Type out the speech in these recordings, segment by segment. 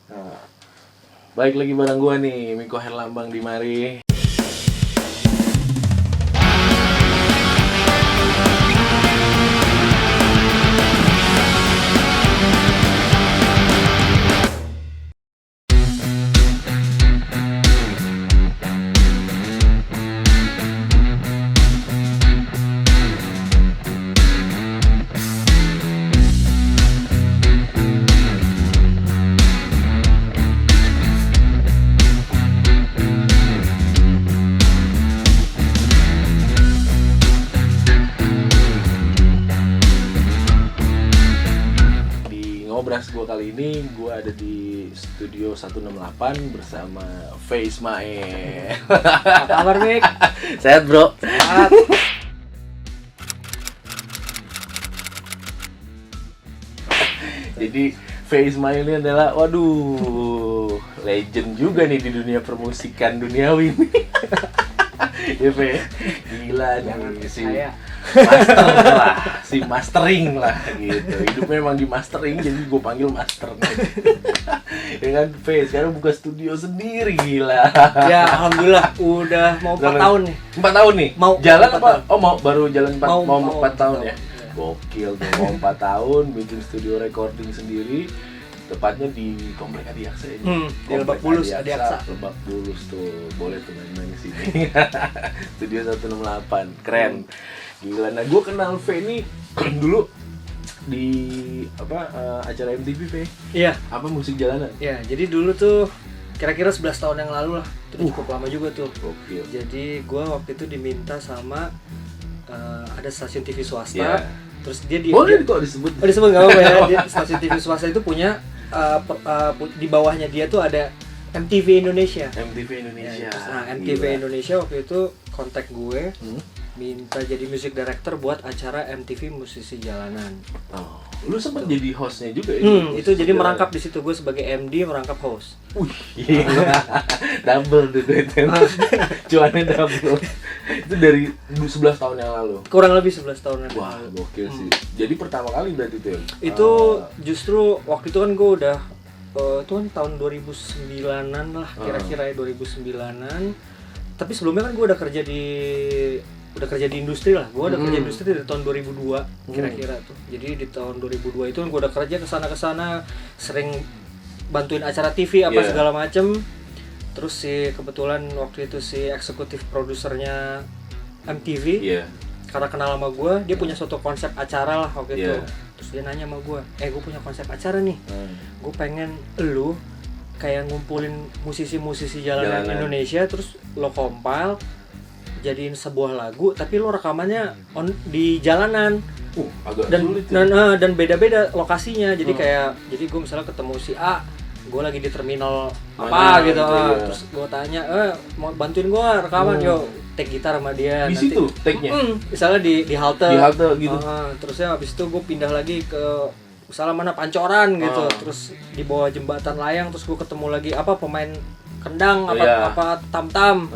Nah, baik lagi bareng gua nih, Miko Herlambang di mari. Ngobras gue kali ini, gue ada di studio 168 bersama Face Mae. Apa kabar, Mik? Sehat, bro? Sehat. Jadi Face Mae ini adalah, waduh, legend juga nih di dunia permusikan duniawi nih. Ya, Fe, gila nih si master lah, si mastering lah gitu. Hidupnya emang di mastering, jadi gue panggil master nih. Ya kan, Fe, sekarang buka studio sendiri, gila. Ya, alhamdulillah udah mau 4 tahun nih. 4 tahun nih? Mau jalan 4 apa? tahun. Oh, mau baru jalan 4 mau 4 tahun ya? Ya. Gokil tuh, mau 4 tahun bikin studio recording sendiri. Tepatnya di Komplek Adiaksa ya. Di Lebak Bulus, Adiaksa. Lebak Bulus tuh, boleh tuh main-main di sini. Studio 168, keren. Gila. Nah, gue kenal V ini dulu di acara MTV, V. Iya. Apa musik jalanan? Iya, jadi dulu tuh kira-kira 11 tahun yang lalu lah. Itu cukup lama juga tuh. Gokil. Jadi gua waktu itu diminta sama ada stasiun TV swasta. Iya. Terus dia Boleh kok disebut. Oh, disebut enggak apa-apa ya. Dia, stasiun TV swasta itu punya di bawahnya dia tuh ada MTV Indonesia. MTV Indonesia. Nah, MTV Gila. Indonesia waktu itu kontak gue, minta jadi music director buat acara MTV Musisi Jalanan. Oh, lu sempat jadi hostnya juga ya? Itu jadi merangkap di situ, gue sebagai MD merangkap host. Wih, double tuh duitnya. Cuannya double. Itu dari 11 tahun yang lalu. Kurang lebih 11 tahun yang Wah, lalu. gokil sih. Jadi pertama kali berarti itu ya? Itu justru waktu itu kan gue udah itu kan tahun 2009-an lah kira-kira ya, 2009-an. Tapi sebelumnya kan gue udah kerja di industri lah. Gue udah kerja di industri dari tahun 2002 kira-kira tuh. Jadi di tahun 2002 itu kan gue udah kerja kesana sering bantuin acara TV apa segala macem. Terus kebetulan waktu itu si eksekutif produsernya MTV karena kenal sama gue, dia punya suatu konsep acara lah waktu itu. Terus dia nanya sama gue, gue punya konsep acara nih, gue pengen lu kayak ngumpulin musisi-musisi jalanan Indonesia, terus lo compile jadiin sebuah lagu, tapi lo rekamannya di jalanan. Agak dan sulit ya? dan beda-beda lokasinya. Jadi jadi gue misalnya ketemu si A, gue lagi di terminal apa gitu, terus gue tanya, mau bantuin gue rekaman, yo take gitar sama dia. Di nanti, situ take-nya? Misalnya di halte. Di halte gitu. Terusnya habis itu gue pindah lagi ke misalnya mana Pancoran gitu, terus di bawah jembatan layang, terus gue ketemu lagi pemain kendang apa tam-tam.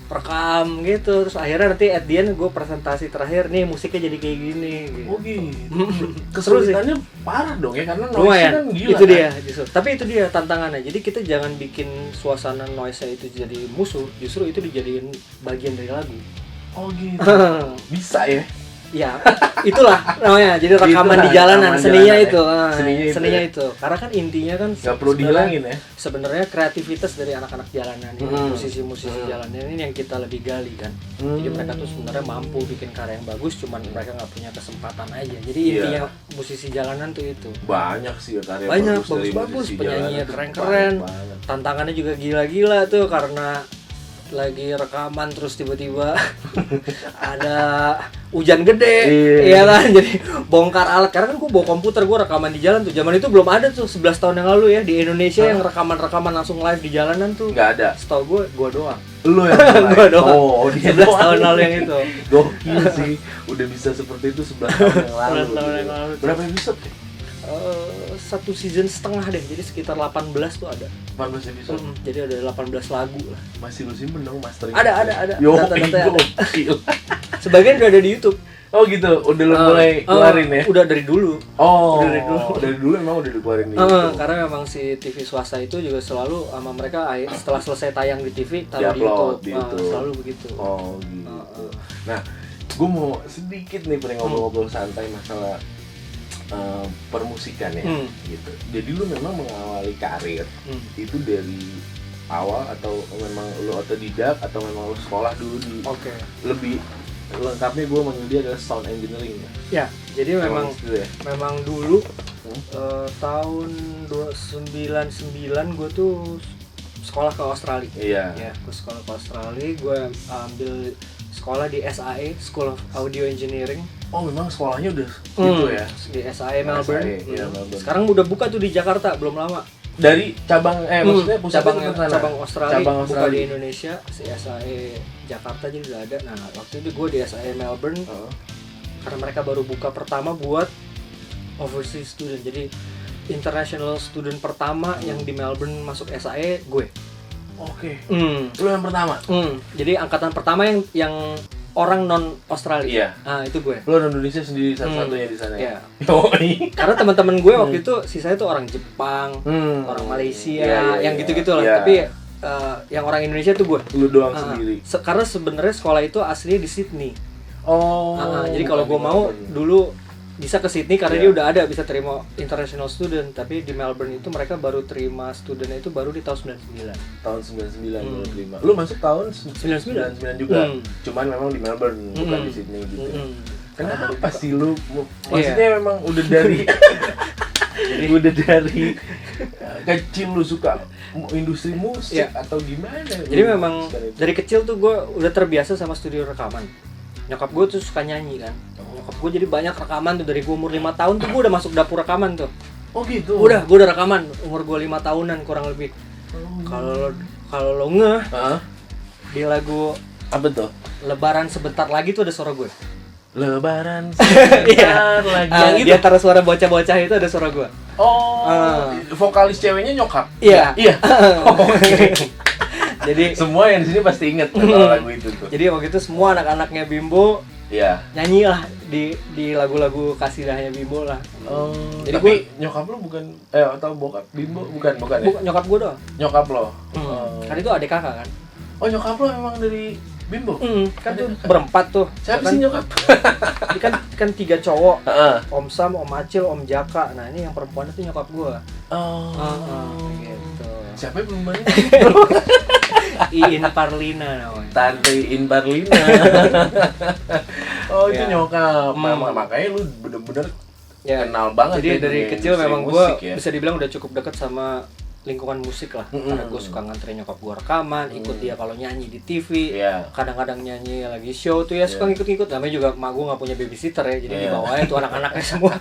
Rekam gitu, terus akhirnya nanti at the end gue presentasi terakhir nih musiknya jadi kayak gini gitu. Oh gitu. Kesulitannya parah dong ya, karena noise-nya kan gila. Itu dia justru. Tapi itu dia tantangannya. Jadi kita jangan bikin suasana noise-nya itu jadi musuh, justru itu dijadiin bagian dari lagu. Oh gitu. Bisa ya? Ya, itulah namanya. Jadi rekaman di jalanan, seninya itu. Seninya itu. Karena kan intinya kan nggak perlu dihilangin ya. Sebenarnya kreativitas dari anak-anak jalanan ini, musisi-musisi jalanan ini yang kita lebih gali kan. Jadi mereka tuh sebenarnya mampu bikin karya yang bagus, cuman mereka nggak punya kesempatan aja. Jadi intinya musisi jalanan tuh itu. Banyak sih karya bagus, penyanyi keren-keren. Tantangannya juga gila-gila tuh karena lagi rekaman terus tiba-tiba ada hujan gede, iya kan, jadi bongkar alat. Karena kan gue bawa komputer, gue rekaman di jalan tuh. Zaman itu belum ada tuh, 11 tahun yang lalu ya di Indonesia yang rekaman langsung live di jalanan tuh. Nggak ada. Setahu gue doang. Lu yang gue doang. Oh, dia 11 tahun lalu yang itu. Gokil sih, udah bisa seperti itu 11 tahun yang lalu. 11 tahun yang lalu. Berapa episode? 1 season setengah deh, jadi sekitar 18 tuh ada. 18 episode. Jadi ada 18 lagu lah. Masih lu simpen dong mastering? Ada. Yo, Data-datanya ada. gokil. Sebagian udah ada di YouTube. Oh gitu, udah lu mulai keluarin ya? Udah dari dulu. Oh, Udah dari dulu emang udah dikeluarin gitu. Karena memang si TV swasta itu juga selalu sama mereka setelah selesai tayang di TV taruh di YouTube. Selalu begitu. Oh gitu. Nah, gue mau sedikit nih ngobrol-ngobrol santai masalah permusikan ya, gitu. Jadi lu memang mengawali karir itu dari awal atau memang lu otodidak atau memang lu sekolah dulu di lebih lengkapnya gue manggil dia adalah sound engineering ya? Jadi memang ya? Memang dulu tahun 99 gue tuh sekolah ke Australia. Iya. Ya, gue sekolah ke Australia, gue ambil sekolah di SAE, School of Audio Engineering. Oh, memang sekolahnya udah gitu ya? Di SAE Melbourne. Melbourne. Sekarang udah buka tuh di Jakarta, belum lama. Dari cabang maksudnya pusatnya cabang Australia buka di Indonesia, si SAE Jakarta jadi udah ada. Nah, waktu itu gue di SAE Melbourne karena mereka baru buka pertama buat overseas student. Jadi international student pertama yang di Melbourne masuk SAE gue. Oke. Lu yang pertama. Jadi angkatan pertama yang orang non Australia. Iya. Nah, itu gue. Lu orang Indonesia sendiri satu-satunya di sana. Iya. Yoi. Karena teman-teman gue waktu itu sisanya tuh orang Jepang, orang Malaysia, yang gitu-gitu lah. Tapi yang orang Indonesia tuh gue. Lu doang sendiri. Karena sebenarnya sekolah itu aslinya di Sydney. Oh. Jadi kalau gue mau dulu bisa ke Sydney karena dia udah ada bisa terima international student, tapi di Melbourne itu mereka baru terima studentnya itu baru di tahun 99. Tahun 99 baru terima. Lu masuk tahun 99 juga. Cuman memang di Melbourne bukan di Sydney gitu. Kenapa sih lu maksudnya memang udah dari udah dari kecil lu suka industri musik atau gimana? Jadi memang dari kecil tuh gue udah terbiasa sama studio rekaman. Nyokap gue tuh suka nyanyi kan. Nyokap gue jadi banyak rekaman tuh dari gue umur 5 tahun tuh gue udah masuk dapur rekaman tuh. Oh gitu. Gue udah rekaman umur gue 5 tahunan kurang lebih. Kalau lo ngeh di lagu apa tuh? Lebaran sebentar lagi tuh ada suara gue. Lebaran sebentar lagi. Di antara suara bocah-bocah itu ada suara gue. Oh. Vokalis ceweknya nyokap. Iya. Okay. Jadi semua yang di sini pasti inget lagu itu tuh. Jadi waktu itu semua anak-anaknya Bimbo nyanyi lah di lagu-lagu kasidahnya Bimbo lah. Jadi tapi nyokap lo bukan atau bokap Bimbo bukan ya? Nyokap gue doang. Nyokap lo. Kan itu adik kakak kan. Oh, nyokap lo emang dari Bimbo? Kan tuh berempat tuh. Siapa sih nyokap? Ini kan 3 cowok. Om Sam, Om Acil, Om Jaka. Nah, ini yang perempuan itu nyokap gue. Gitu. Siapa yang perempuannya? Iin Parlina namanya. Tante Iin Parlina. Oh, itu nyokap. Makanya lu bener-bener kenal banget. Jadi dari kecil memang gue bisa dibilang udah cukup deket sama lingkungan musik lah. Karena gue suka nganterin nyokap gue rekaman, ikut dia kalau nyanyi di TV. Kadang-kadang nyanyi lagi show tuh suka ngikut-ngikut. Namanya juga emak gue gak punya babysitter ya, jadi dibawanya tuh anak-anaknya semua.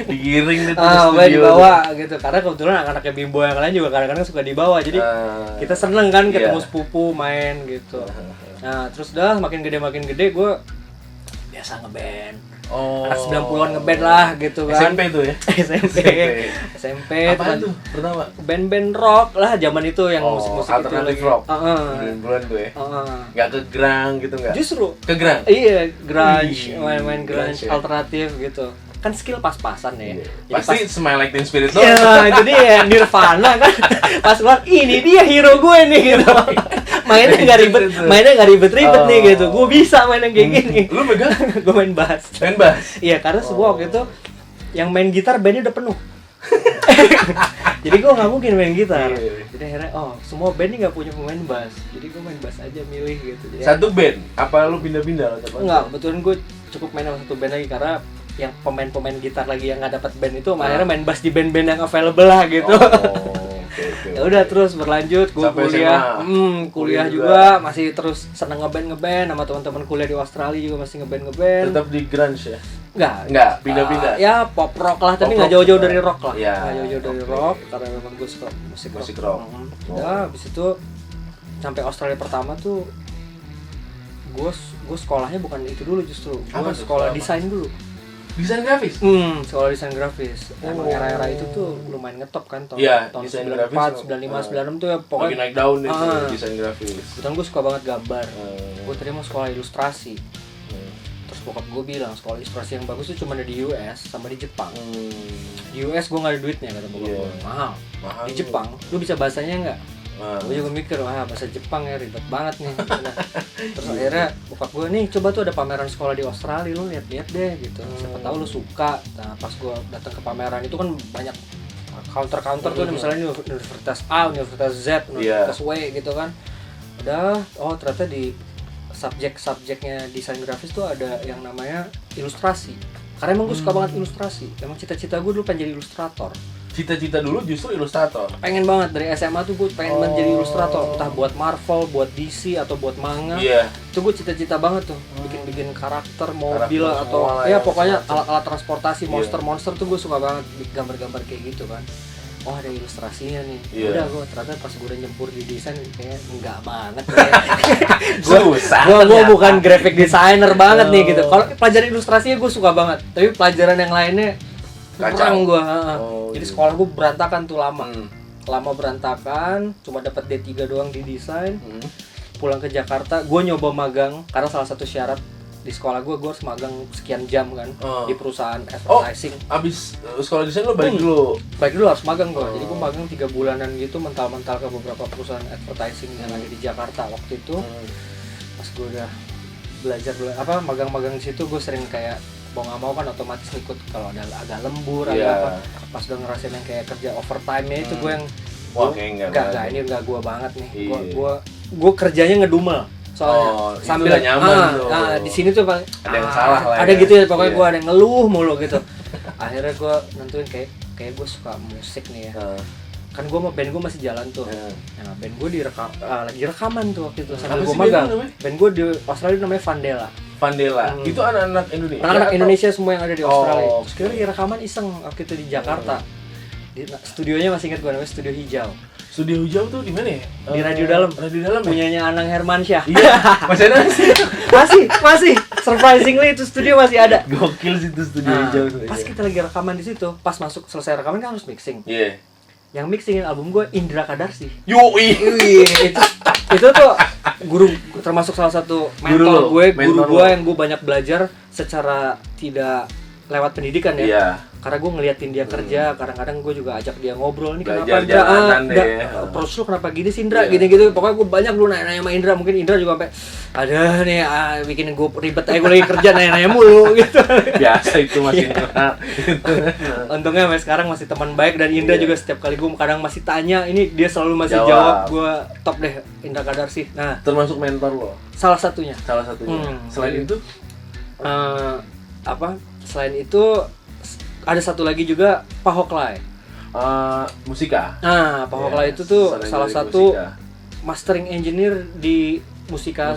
Digiring gitu di studio. Dibawa gitu. Karena kebetulan anak-anaknya Bimbo yang lain juga kadang-kadang suka dibawa. Jadi kita seneng kan ketemu sepupu main gitu. Nah terus makin gede gue biasa ngeband. Anak 90-an ngeband lah gitu kan. SMP tuh ya? SMP. Apaan tuh pertama? Band-band rock lah zaman itu yang musik-musik itu lagi. Rock. 90-an tuh ya? Gak ke grunge gitu gak? Justru ke grunge? Iya, grunge, main grunge alternatif gitu. Kan skill pas-pasan ya. Pasti Smile Like Teen Spirit tuh. Iya, itu dia Nirvana kan. Pas keluar ini dia hero gue nih gitu. Mainnya nggak ribet-ribet nih gitu. Gue bisa main yang kayak gini. Lu megang? Gue main bass. Main bass? Iya, karena semua waktu itu yang main gitar bandnya udah penuh. Jadi gue nggak mungkin main gitar. Jadi akhirnya semua band ini nggak punya pemain bass. Jadi gue main bass aja milih gitu. Jadi, satu band? Apa lu pindah-pindah? Enggak, kebetulan gue cukup main sama satu band lagi karena yang pemain gitar lagi yang nggak dapat band itu akhirnya main bass di band-band yang available lah gitu. Ya udah terus berlanjut gue kuliah juga masih terus seneng ngeband sama teman-teman kuliah di Australia juga masih ngeband. Tetap di grunge ya? Enggak pindah-pindah. Ya pop rock lah tapi nggak jauh-jauh dari rock lah. Nggak jauh-jauh dari rock karena memang gue suka musik rock. Udah habis itu sampai Australia pertama tuh gue sekolahnya bukan itu dulu justru. Gue sekolah desain dulu. Desain grafis? Sekolah desain grafis. Emang era-era itu tuh lumayan ngetop kan tahun 94, 95, 96 tuh ya pokoknya lagi naik daun itu desain grafis. Kebetulan gue suka banget gambar. Gue terima sekolah ilustrasi. Terus bokap gue bilang sekolah ilustrasi yang bagus itu cuma ada di US sama di Jepang. Di US gue nggak ada duitnya kata bokap gue, mahal. Di Jepang lu bisa bahasanya nggak? Gue juga mikir, wah bahasa Jepang ya ribet banget nih. Terus akhirnya bokap gue, nih coba tuh ada pameran sekolah di Australia, lu lihat-lihat deh gitu. Siapa tahu lu suka. Nah pas gue datang ke pameran itu kan banyak counter tuh, misalnya Universitas A, Universitas Z, Universitas W gitu kan. Udah, oh ternyata di subjek-subjeknya desain grafis tuh ada yang namanya ilustrasi. Karena emang gue suka banget ilustrasi. Emang cita-cita gue dulu pengen jadi ilustrator. Cita-cita dulu justru ilustrator. Pengen banget dari SMA tuh gue pengen banget jadi ilustrator, entah buat Marvel, buat DC atau buat manga. Itu gue cita-cita banget tuh, bikin karakter, mobil atau ya pokoknya alat-alat transportasi, monster-monster tuh gue suka banget gambar-gambar kayak gitu kan. Oh ada ilustrasinya nih. Udah gue ternyata pas gue udah nyempur di desain kayak enggak banget gue bukan graphic designer banget nih gitu. Kalau pelajaran ilustrasinya gue suka banget, tapi pelajaran yang lainnya kurang gue. Jadi sekolah gue berantakan tuh lama berantakan, cuma dapat D3 doang di desain. Pulang ke Jakarta, gue nyoba magang karena salah satu syarat di sekolah gue harus magang sekian jam kan di perusahaan advertising. Abis sekolah desain lo balik dulu Harus magang gue. Jadi gue magang 3 bulanan gitu, mental-mental ke beberapa perusahaan advertising yang ada di Jakarta waktu itu. Pas gue udah belajar magang-magang di situ, gue sering kayak mau nggak mau kan otomatis ikut kalau ada agak lembur ada apa. Pas udah ngerasain yang kayak kerja overtime-nya itu gue yang ini enggak gue banget nih. Gue kerjanya ngedumel soalnya sambil nyaman di sini tuh ada yang salah lah ada gitu ya pokoknya. Gue ada yang ngeluh mulu gitu. Akhirnya gue nentuin kayak gue suka musik nih ya. Kan gue sama band gue masih jalan tuh. Nah, band gue lagi rekaman tuh waktu itu sambil gue magang. Band gue di Australia namanya Vandela. Itu anak-anak Indonesia. Anak Indonesia semua yang ada di Australia. Terus kita lagi rekaman iseng waktu itu di Jakarta. Di studionya masih ingat gue, namanya Studio Hijau. Studio Hijau tuh di mana ya? Di Radio Dalam. ya? Punyanya Anang Hermansyah. Iya. Masih ada sih? masih. Surprisingly itu studio masih ada. Gokil sih itu Studio Hijau tuh. Pas kita lagi rekaman di situ, pas selesai rekaman kan harus mixing. Iya. Yang mixingin album gue Indra Kadarsi. Yoi. Itu tuh guru, termasuk salah satu mentor gue yang gue banyak belajar secara tidak lewat pendidikan ya. Iya. Karena gue ngeliatin dia kerja, kadang-kadang gue juga ajak dia ngobrol nih kenapa Indra, approach lu kenapa gini sih Indra, gini-gitu. Pokoknya gue banyak dulu nanya-nanya sama Indra, mungkin Indra juga sampai ada nih bikin gue ribet aja, gue lagi kerja nanya-nanya mulu gitu. Biasa itu masih. Untungnya sampai sekarang masih teman baik, dan Indra juga setiap kali gue kadang masih tanya, ini dia selalu masih jawab. Gue top deh Indra Kadarsi. Nah, termasuk mentor lo. Salah satunya. Selain itu selain itu ada satu lagi juga Pak Hoklai. Musika. Nah, Pak Hoklai itu tuh salah satu mastering engineer di Musika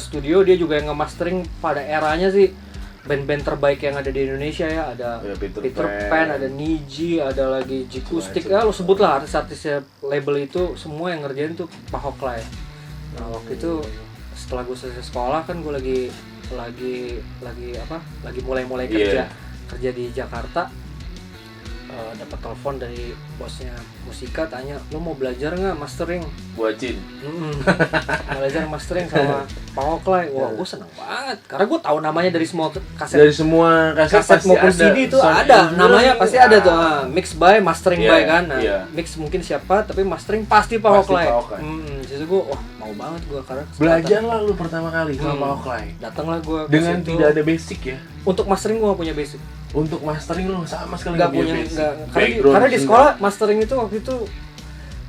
Studio. Dia juga yang nge-mastering pada eranya sih band-band terbaik yang ada di Indonesia ya. Ada Peter Pan, ada Niji, ada lagi Jikustik. Ya lo sebutlah artis-artis label itu, semua yang ngerjain tuh Pak Hoklai. Nah, waktu itu setelah gue selesai sekolah kan gue lagi mulai kerja di Jakarta. Dapat telepon dari bosnya Musika, tanya, lo mau belajar nggak mastering? Buacin. Belajar mastering sama Pak Hoklai. Wah, gue seneng banget karena gue tahu namanya dari semua kaset. Dari semua kaset maupun CD itu ada namanya, pasti ada tuh. Mix by, mastering by kan. Nah, mix mungkin siapa, tapi mastering pasti Pak Hoklai. Jadi gue mau banget gue karena belajar lah lu pertama kali sama Pak Hoklai. Datanglah gue dengan tidak ada basic ya. Untuk mastering gue gak punya basic. Untuk mastering lu sama sekali gak punya basic. Karena di sekolah mastering itu waktu itu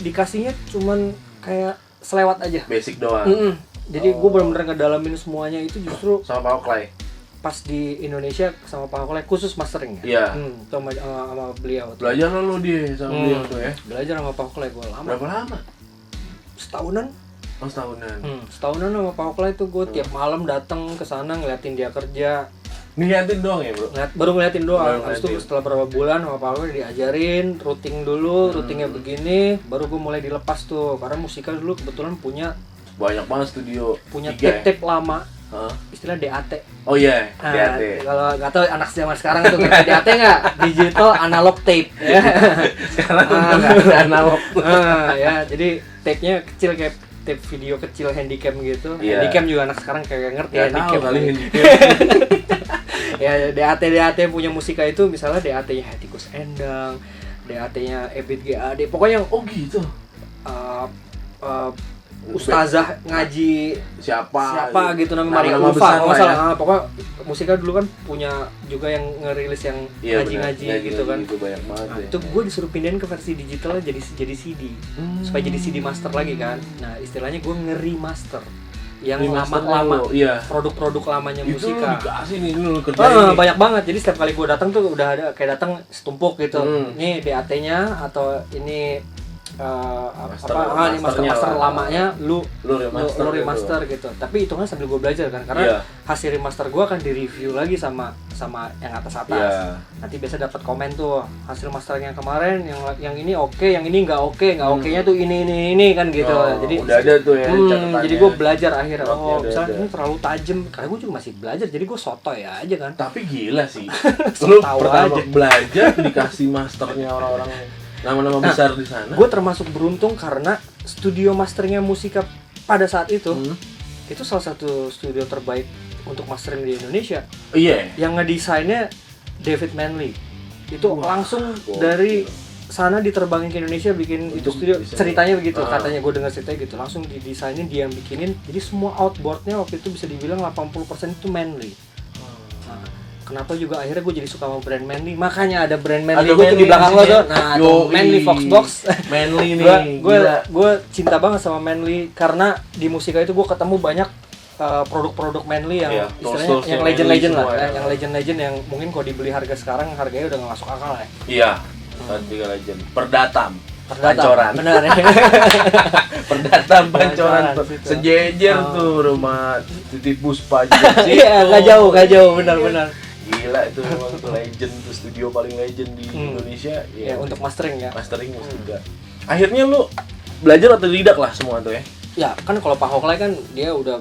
dikasihnya cuman kayak selewat aja. Basic doang. Jadi gue benar-benar ngedalamin semuanya itu justru sama Pak Hoklai. Pas di Indonesia sama Pak Hoklai khusus mastering ya. Sama beliau. Belajar lah lu dia sama beliau tuh ya. Belajar sama Pak Hoklai gue lama. Berapa lama? Setahunan. Setahunan sama Pak Hoklai tuh gue tiap malam datang ke sana ngeliatin dia kerja. Ngeliatin doang ya bro? Baru ngeliatin doang. Habis itu setelah beberapa bulan sama Pak Hoklai diajarin routing dulu, routingnya begini, baru gue mulai dilepas tuh. Karena Musika dulu kebetulan punya banyak banget studio. Punya tape-tape lama. Istilah DAT. Oh iya, DAT. Kalau nggak tahu anak zaman sekarang tuh DAT nggak, digital analog tape. Ya. Sekarang udah nggak ada analog. Ya, jadi tape-nya kecil kayak tape video kecil handycam gitu. Iya. Handycam juga anak sekarang kayak ngerti Nggak handycam. tahu kali handicap. Ya DAT punya musika itu misalnya DAT-nya Hetikus Endang, DAT-nya Ebit GAD, pokoknya yang Oh gitu. ustazah ngaji Siapa gitu namanya Maria nama Ulfa besar kalau lah salah. ya. Pokoknya musika dulu kan punya juga yang ngerilis yang Iya, ngaji benar. gitu kan. Itu banyak banget. Nah, Ya. itu gue disuruh pindahin ke versi digital jadi CD supaya jadi CD master lagi kan. Nah istilahnya gue ngeri-master yang Remaster lama-lama dulu, iya. produk-produk lamanya Itu musika. dikasih nih dulu kerjain. Banyak banget, jadi setiap kali gue datang tuh udah ada kayak datang setumpuk gitu. Nih DAT-nya atau ini ini master lamanya lu remaster gitu. Tapi hitungan sambil gue belajar kan, karena hasil remaster gue akan direview lagi sama yang atas. Nanti biasa dapat komen tuh hasil masternya kemarin yang ini oke, yang ini nggak oke-nya tuh ini kan gitu. Jadi udah ada tuh ya catatannya. jadi gue belajar akhirnya misalnya ada. ini terlalu tajam, karena gue juga masih belajar, jadi gue sotoy aja kan. Tapi gila sih. Lu Tahu pertama aja. belajar dikasih masternya orang-orang nama-nama besar di sana. Gue termasuk beruntung karena studio masternya musika pada saat itu itu salah satu studio terbaik untuk mastering di Indonesia. Iya. Yang ngedesainnya David Manley. Itu langsung dari sana diterbangin ke Indonesia bikin itu studio. Ceritanya begitu, katanya gue dengar ceritanya gitu. Langsung didesainin, dia yang bikinin. Jadi semua outboardnya waktu itu bisa dibilang 80% itu Manley. Kenapa juga akhirnya gue jadi suka sama brand Manley, makanya ada brand Manley gue tuh di belakang lo tuh. Nah, Manley Foxbox. Manley nih. Gue cinta banget sama Manley karena di musika itu gue ketemu banyak produk-produk Manley yang istilahnya yang legend-legend lah, yang legend-legend yang mungkin kalau dibeli harga sekarang harganya udah nggak masuk akal ya. Iya. Tiga legend. Perdatam. Pancoran. Benar ya. Perdatam Pancoran tuh. Sejejer tuh rumah Titi Puspa juga sih. Iya, nggak jauh, benar-benar. Gila itu memang tuh legend tuh, studio paling legend di Indonesia ya untuk mastering ya. Mastering juga. Akhirnya lu belajar atau tidak lah semua tuh ya? Ya kan kalau Pak Hoklay kan dia udah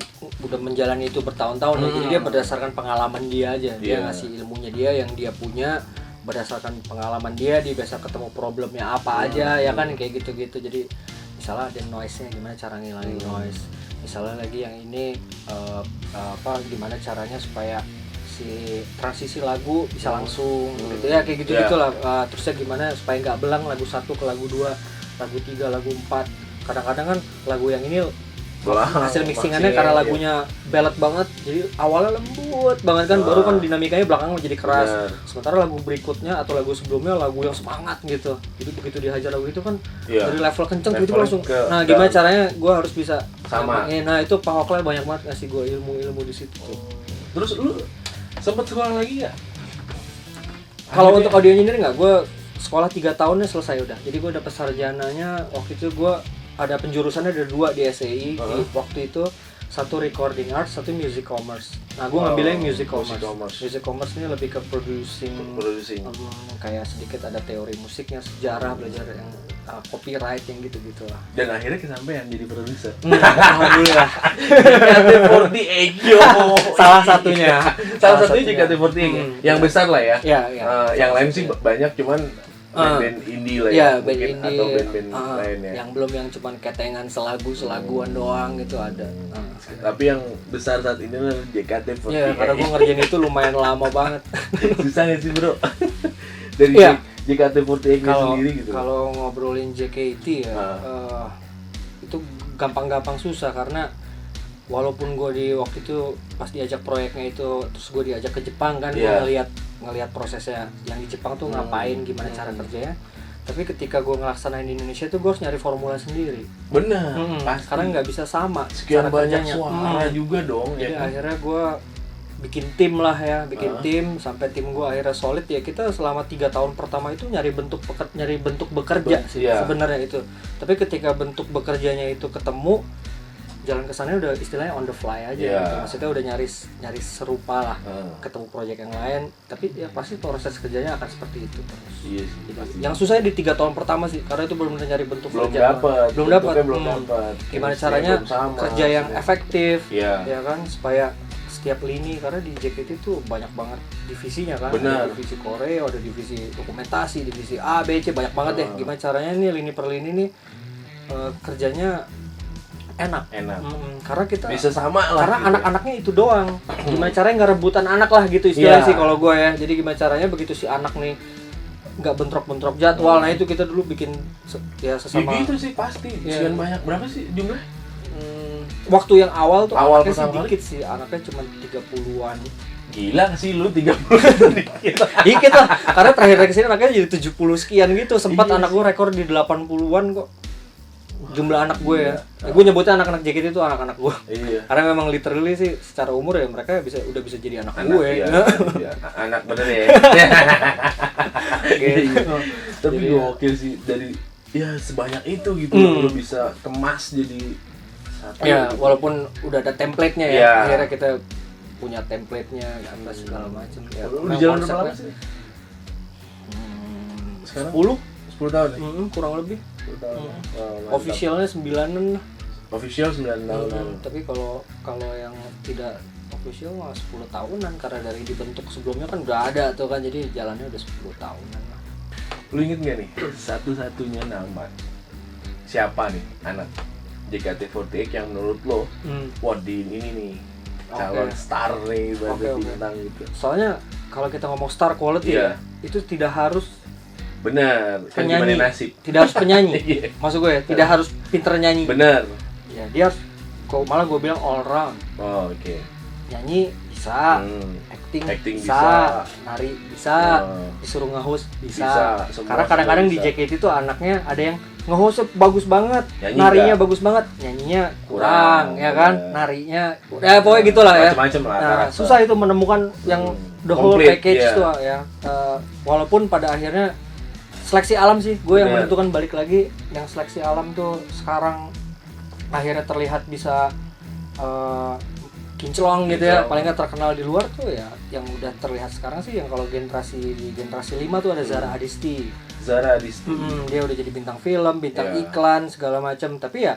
menjalani itu bertahun-tahun ya. Jadi dia berdasarkan pengalaman dia aja. Dia ngasih ilmunya dia yang dia punya berdasarkan pengalaman dia biasa ketemu problemnya apa aja ya kan kayak gitu-gitu. Jadi misalnya ada noise-nya gimana cara ngilangin noise. Misalnya lagi yang ini gimana caranya supaya si transisi lagu bisa langsung gitu ya kayak gitu-gitulah. Terusnya gimana supaya nggak belang lagu 1 ke lagu 2, lagu 3, lagu 4. Kadang-kadang kan lagu yang ini hasil mixingannya karena lagunya ballad banget, jadi awalnya lembut banget kan, baru kan dinamikanya belakang jadi keras. Sementara lagu berikutnya atau lagu sebelumnya lagu yang semangat gitu. Jadi begitu dihajar lagu itu kan dari level kenceng gitu langsung. Nah gimana caranya gue harus bisa sama. Nah itu Pak Hoklay banyak banget ngasih gue ilmu-ilmu di situ. Terus lu sempet sekolah lagi nggak? Kalau untuk audio engineering nggak, gue sekolah 3 tahunnya selesai udah. Jadi gue dapet sarjananya waktu itu. Gue ada penjurusannya ada 2 di SEI di waktu itu, satu recording arts, satu music commerce. Nah gue ngambilnya music commerce. Music commerce ini lebih ke producing. Kayak sedikit ada teori musiknya, sejarah, belajar yang copyright yang gitu-gitu lah. Dan akhirnya kesampaian jadi produser. Alhamdulillah. JKT48 Salah satunya JKT48 yang besar lah ya. Yang lain sih banyak, cuman band-band indie lah ya, band indie, atau band-band lain ya. Yang belum yang cuman ketengan selaguan doang gitu ada. Tapi yang besar saat ini adalah JKT48. Iya, karena gue ngerjain itu lumayan lama banget. Susah nggak sih bro? Dari JKT48 sendiri gitu. Kalau ngobrolin JKT ya, itu gampang-gampang susah karena walaupun gue di waktu itu pas diajak proyeknya itu, terus gue diajak ke Jepang kan, gue ngelihat prosesnya yang di Jepang tuh ngapain, gimana cara kerjanya. Tapi ketika gue ngelaksanain di Indonesia tuh gue harus nyari formula sendiri. Benar. Karena nggak bisa sama. Sekian banyak suara juga dong. Jadi akhirnya gue bikin tim lah ya, tim sampai tim gue akhirnya solid ya. Kita selama 3 tahun pertama itu nyari bentuk bekerja sih sebenarnya itu. Tapi ketika bentuk bekerjanya itu ketemu, jalan kesannya udah istilahnya on the fly aja gitu. Maksudnya udah nyaris serupa lah, ketemu proyek yang lain, tapi ya pasti proses kerjanya akan seperti itu terus. Iya sih. Yang susahnya di 3 tahun pertama sih, karena itu belum nyari bentuk kerja. Belum dapat. Gimana caranya kerja yang efektif, ya kan, supaya setiap lini, karena di JKT itu banyak banget divisinya kan. Ada divisi koreo, ada divisi dokumentasi, divisi A, B, C, banyak banget deh. Gimana caranya nih lini per lini nih kerjanya enak. Karena kita bisa sama lah. Karena gitu anak-anaknya itu doang. Gimana caranya nggak rebutan anak lah gitu istilahnya Iya. sih kalau gue ya. Jadi gimana caranya begitu si anak nih nggak bentrok-bentrok jadwal. Nah itu kita dulu bikin ya sesama. Ya gitu sih pasti. Iya. Sekian banyak. Berapa sih jumlah? Waktu yang awal tuh Awal anaknya sih pertama dikit sih. Anaknya cuma 30-an. Gila sih lu 30 dikit. Dikit lah. Karena terakhir kesini anaknya jadi 70 sekian gitu. Sempat Iya anak gue rekor di 80-an kok. Jumlah anak gue ya. Gue nyebutnya anak-anak JKT itu anak-anak gue. Iya. Karena memang literally sih secara umur ya mereka udah bisa jadi anak gue. Iya, iya. Anak bener ya. Gitu. Tapi Jadi, gokil sih dari ya sebanyak itu gitu lu bisa kemas jadi satu. Ya, gitu. walaupun udah ada template-nya ya. Iya. Akhirnya kita punya template-nya apa segala macam. Ya, Lu memang di jalan konsepnya- berapa lama sih? Sekarang 10 tahun ya? kurang lebih. 10 tahun. Mm. Oh, mantap. Officialnya 9-an lah. Official 9 tahun. Tapi kalau yang tidak official mah 10 tahunan karena dari dibentuk sebelumnya kan udah ada tuh kan, jadi jalannya udah 10 tahunan lah. Lu inget gak nih satu-satunya nama siapa nih anak JKT48 yang menurut lo wah di ini nih calon star nih Oke. bintang gitu. Soalnya kalau kita ngomong star quality Iya. ya, itu tidak harus Bener, kan gimana penyanyi, nasib. tidak harus penyanyi. Iya. Maksud gue ya, tidak harus pinter nyanyi. Bener. Ya, dia harus malah gue bilang all round. Oh, oke. Nyanyi bisa, acting Acting bisa, bisa. nari bisa, Oh. disuruh nge-host bisa. Semua Karena kadang-kadang di bisa. JKT itu anaknya ada yang nge-host bagus banget, Nyanyi narinya enggak? bagus banget, nyanyinya Kurang, ya kan, bener. narinya ya pokoknya gitulah ya. Macem-macem lah, Nah, karakter. susah itu menemukan yang the whole Complete, package iya. tuh ya. Walaupun pada akhirnya seleksi alam sih, gue yang Bener. menentukan balik lagi yang seleksi alam tuh sekarang akhirnya terlihat bisa kinclong gitu ya, Kinclong. paling nggak terkenal di luar tuh ya. Yang udah terlihat sekarang sih yang kalau generasi 5 tuh ada Zara Adisti. Zara Adisti. Dia udah jadi bintang film, bintang Iya. iklan segala macam, tapi ya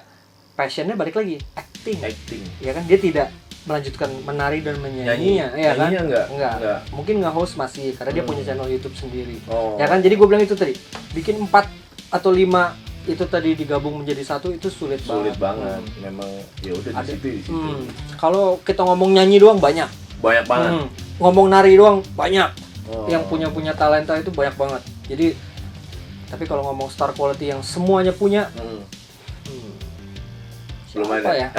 passionnya balik lagi acting. Ya kan, dia tidak melanjutkan menari dan menyanyinya, ya kan? Nyanyinya enggak? Mungkin nge-host masih karena dia punya channel YouTube sendiri. Oh. Ya kan, jadi gue bilang itu tadi, bikin 4 atau 5 itu tadi digabung menjadi satu itu sulit banget. Memang ya udah Ada. di situ. Kalau kita ngomong nyanyi doang banyak. Banyak banget. Ngomong nari doang banyak. Oh. Yang punya talenta itu banyak banget. Jadi tapi kalau ngomong star quality yang semuanya punya, Belum siapa ada. ya?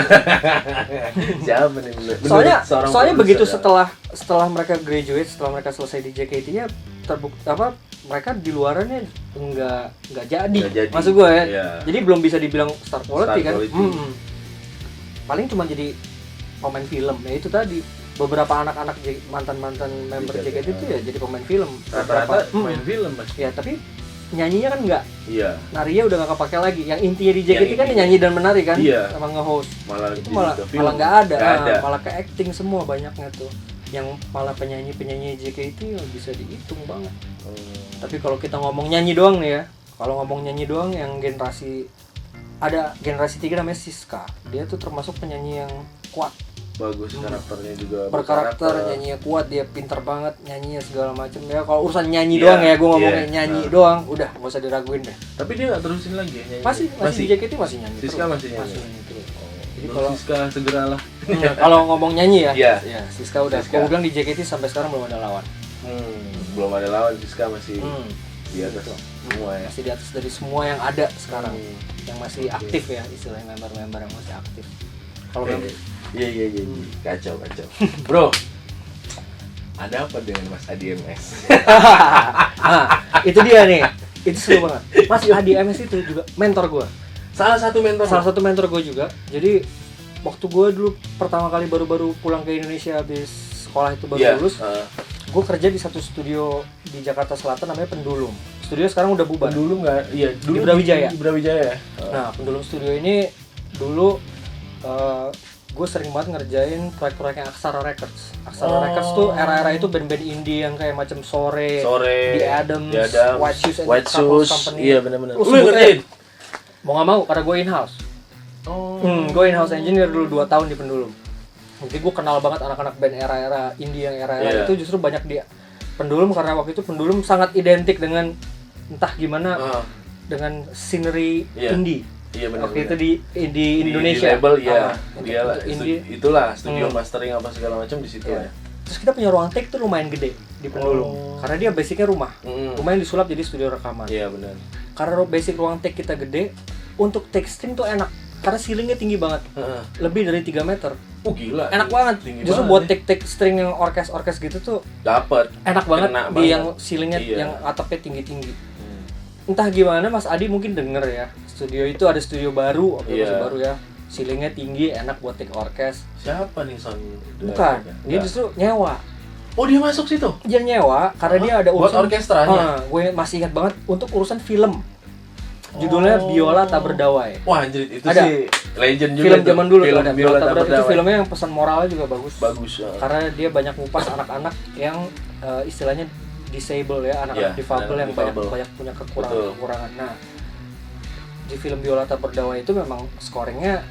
Siapa nih? Menurut soalnya seorang soalnya produser begitu ya? setelah mereka graduate, setelah mereka selesai di JKT-nya mereka di luarannya nggak jadi. Maksud gue ya. Iya. Jadi belum bisa dibilang star quality Star kan. quality. Paling cuma jadi pemain film. Ya itu tadi beberapa anak-anak mantan member JKT itu ya jadi pemain film. Rata-rata Beberapa- main film mas. Ya tapi nyanyinya kan nggak. Iya. Narinya udah nggak kepake lagi. Yang intinya di JKT Yang kan intinya. nyanyi dan menari kan, Iya. sama nge-host. Malah Itu jadi malah ke film. nggak ada. Nggak ada. Malah ke acting semua banyaknya tuh. Yang malah penyanyi JKT ya bisa dihitung banget. Tapi kalau kita ngomong nyanyi doang nih ya, kalau ngomong nyanyi doang yang ada generasi 3 namanya Siska. Dia tuh termasuk penyanyi yang kuat, Bagus karakternya juga. berkarakter, nyanyinya kuat, dia pinter banget nyanyinya segala macam ya. Kalau urusan nyanyi Iya, doang ya, gue ngomongnya iya. nyanyi doang, udah nggak usah diraguin deh. Tapi dia nggak terusin lagi ya nyanyi. Masih di JKT masih nyanyi. Siska terus. masih nyanyi? terus. Jadi Jadi kalau Siska segeralah. kalau ngomong nyanyi ya, Iya. ya Siska udah. Siska. Gue bilang di JKT sampai sekarang belum ada lawan. Belum ada lawan, Siska masih di atas Gitu. semua ya. Masih di atas dari semua yang ada sekarang, yang masih Oke. aktif ya, istilahnya member-member yang masih aktif. Kalau member Iya. Kacau. Bro, ada apa dengan Mas Adi MS? nah, itu dia nih. Itu seru banget. Mas Adi MS itu juga mentor gue. Salah satu mentor gue juga. Jadi waktu gue dulu pertama kali baru pulang ke Indonesia habis sekolah itu baru Iya, lulus, gue kerja di satu studio di Jakarta Selatan namanya Pendulum. Studio sekarang udah bubar. dulu nggak, iya dulu Di Brawijaya. Di Brawijaya. Nah, Pendulum Studio ini dulu gue sering banget ngerjain proyek-proyek yang Aksara Records. Aksara Records tuh era-era itu band-band indie yang kayak macam Sore, The Adams, White Shoes and Couples Company. Iya benar-benar. Lu Lu ngerjain? Mau nggak mau, karena gue in-house. Gue in-house engineer dulu 2 tahun di Pendulum. Jadi gue kenal banget anak-anak band era-era indie yang era-era itu justru banyak di Pendulum, karena waktu itu Pendulum sangat identik dengan entah gimana dengan scenery indie. Iya benar. Waktu itu di Indonesia. Di label ya. Untuk Dia lah. indie. Itulah studio mastering apa segala macam di situ ya. Terus kita punya ruang take tuh lumayan gede di Pendulum. Karena dia basicnya rumah. Lumayan disulap jadi studio rekaman. Iya benar. Karena basic ruang take kita gede, untuk take string tuh enak. Karena ceilingnya tinggi banget. Lebih dari 3 meter. Gila. Enak banget. Tinggi Justru banget buat ya. take string yang orkes gitu tuh Dapat. enak banget Kena di banget. yang ceilingnya yang atapnya tinggi-tinggi. Entah gimana Mas Adi mungkin denger ya. Studio itu ada studio baru, masih baru ya. Ceilingnya tinggi, enak buat take orkes. Siapa nih sound? Bukan, dia justru nyewa. Oh, dia masuk situ. Dia nyewa karena dia ada buat urusan orkestranya. gue masih ingat banget untuk urusan film. Judulnya Biola Tak Berdawai. Wah anjir, itu ada. sih legend juga. Film zaman dulu film ada Biola Tak itu Berdawai. filmnya yang pesan moralnya juga bagus. Bagus. Karena dia banyak ngupas anak-anak yang istilahnya disable ya, anak-anak difabel yang banyak punya kekurangan. Nah, di film Biola Tak Berdawai itu memang scoringnya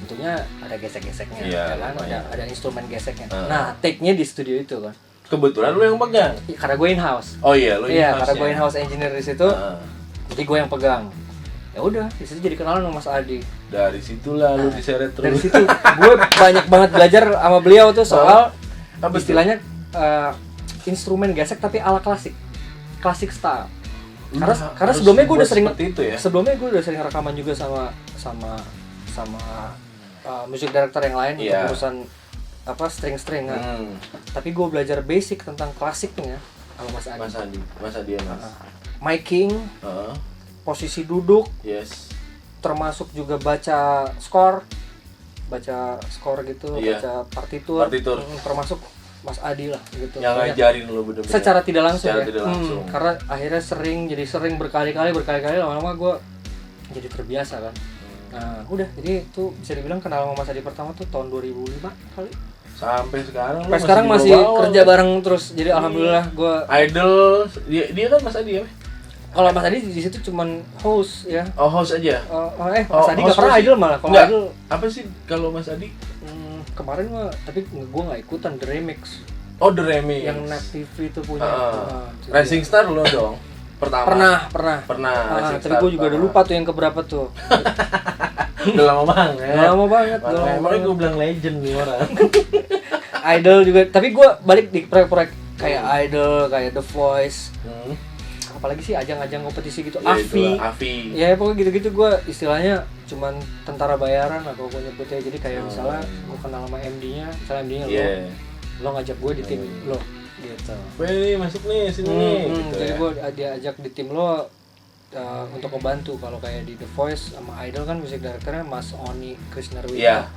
tentunya ada gesek-geseknya, ya kan? Ada instrumen geseknya. Nah, take-nya di studio itu kan. Kebetulan lu yang pegang. Karena gue in-house. Oh iya, lu in-house. Iya, karena gue in-house engineer di situ. Jadi gue yang pegang. Ya udah, di situ jadi kenalan sama Mas Adi. Dari situlah lu diseret terus. Dari situ gue banyak banget belajar sama beliau tuh soal istilahnya instrumen gesek tapi ala klasik style. Karena sebelumnya gue udah sering itu ya? Sebelumnya gue udah sering rekaman juga sama music director yang lain untuk urusan string tapi gue belajar basic tentang klasiknya sama Mas Adi. Mas Adi. Miking, posisi duduk, termasuk juga baca score gitu, baca partitur. Termasuk Mas Adi lah gitu. Yang ngajarin lo bener-bener. Secara tidak langsung. langsung. Karena akhirnya sering berkali-kali lama-lama gue jadi terbiasa kan. Nah, udah jadi itu bisa dibilang kenal sama Mas Adi pertama tuh tahun 2005 kali. Sampai sekarang masih kerja bareng terus. Jadi alhamdulillah gue idol dia kan Mas Adi ya. Kalau Mas Adi di situ cuman host ya. Oh, host aja. Mas Adi nggak pernah idol malah. Kalau idol apa sih kalau Mas Adi? Kemarin tapi gue nggak ikutan The Remix. Oh, The Remix. Yang Net TV itu punya. Rising Star lo dong. Pertama. Pernah. Tapi gue juga udah lupa tuh yang keberapa tuh. Udah lama banget. Makanya gue bilang legend nih orang. Idol juga. Tapi gue balik di proyek-proyek kayak Idol, kayak The Voice. Apalagi sih ajang-ajang kompetisi gitu. AFI. Ya pokoknya gitu-gitu gue istilahnya cuman tentara bayaran atau gue nyebutnya. Jadi kayak misalnya gue kenal sama MD-nya, misalnya MD-nya lo ngajak gue di tim lo gitu. Nih masuk nih sini nih. Gitu jadi gue diajak di tim lo untuk membantu. Kalau kayak di The Voice sama Idol kan musik directornya Mas Oni Krisnarwita.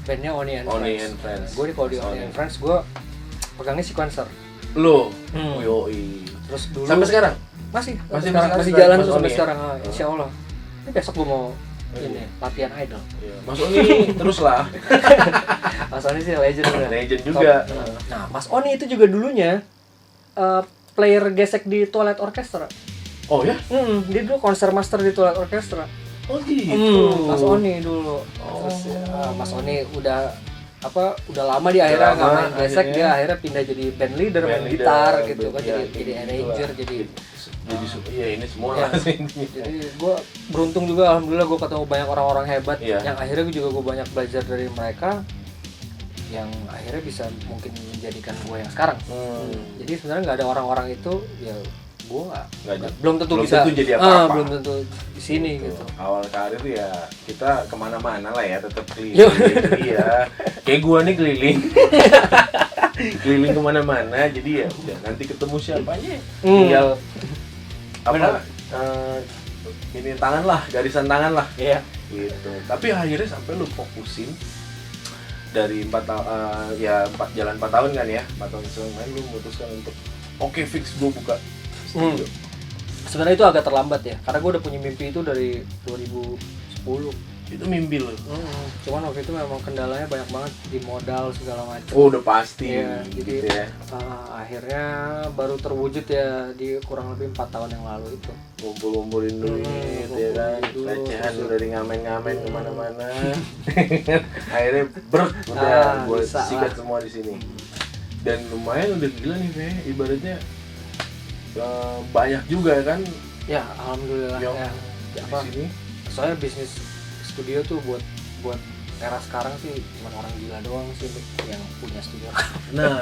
Bandnya Oni and Friends. Gue kalau di Oni and Friends gue pegangnya sequencer. Lo? Yoi. Terus dulu sampai sekarang? Masih Jalan jalan terus sampai sekarang. Insya Allah. Ini besok gue mau latihan Idol. Mas Oni terus lah. Mas Oni sih legend juga. Nah, Mas Oni itu juga dulunya player gesek di Twilight Orchestra. Oh ya? Dia dulu konser master di Twilight Orchestra. Oh gitu. Mas Oni dulu. Terus Mas Oni udah lama di akhirnya nggak main gesek, dia akhirnya pindah jadi band leader, main gitar gitu kan, jadi arranger, jadi ini semua sih. Jadi gue beruntung juga, alhamdulillah gue ketemu banyak orang-orang hebat yang akhirnya gue banyak belajar dari mereka, yang akhirnya bisa mungkin menjadikan gue yang sekarang. Jadi sebenarnya nggak ada orang-orang itu, ya gue belum tentu bisa jadi apa-apa. Belum tentu di sini gitu. Awal karir ya kita kemana-mana lah ya, tetap keliling. Iya, kayak gue nih keliling kemana-mana. Jadi ya udah, nanti ketemu siapanya tinggal ini garisan tangan lah. Iya. Gitu. Tapi akhirnya sampai lu fokusin dari 4 tahun kan ya, 4 tahun sebelumnya lu memutuskan untuk fix gue buka studio. Sebenarnya itu agak terlambat ya, karena gue udah punya mimpi itu dari 2010. Itu mimpi lo? Cuman waktu itu memang kendalanya banyak banget di modal segala macam. Oh udah pasti. Iya, jadi akhirnya baru terwujud ya di kurang lebih 4 tahun yang lalu itu. Ngumpulin duit ya kan, recehan dari ngamen-ngamen kemana-mana. Akhirnya udah gue sikat semua di sini. Dan lumayan udah gila nih ibaratnya. Banyak juga kan ya alhamdulillah yang di sini soalnya bisnis studio tuh buat era sekarang sih cuma orang gila doang sih yang punya studio rekaman. Nah,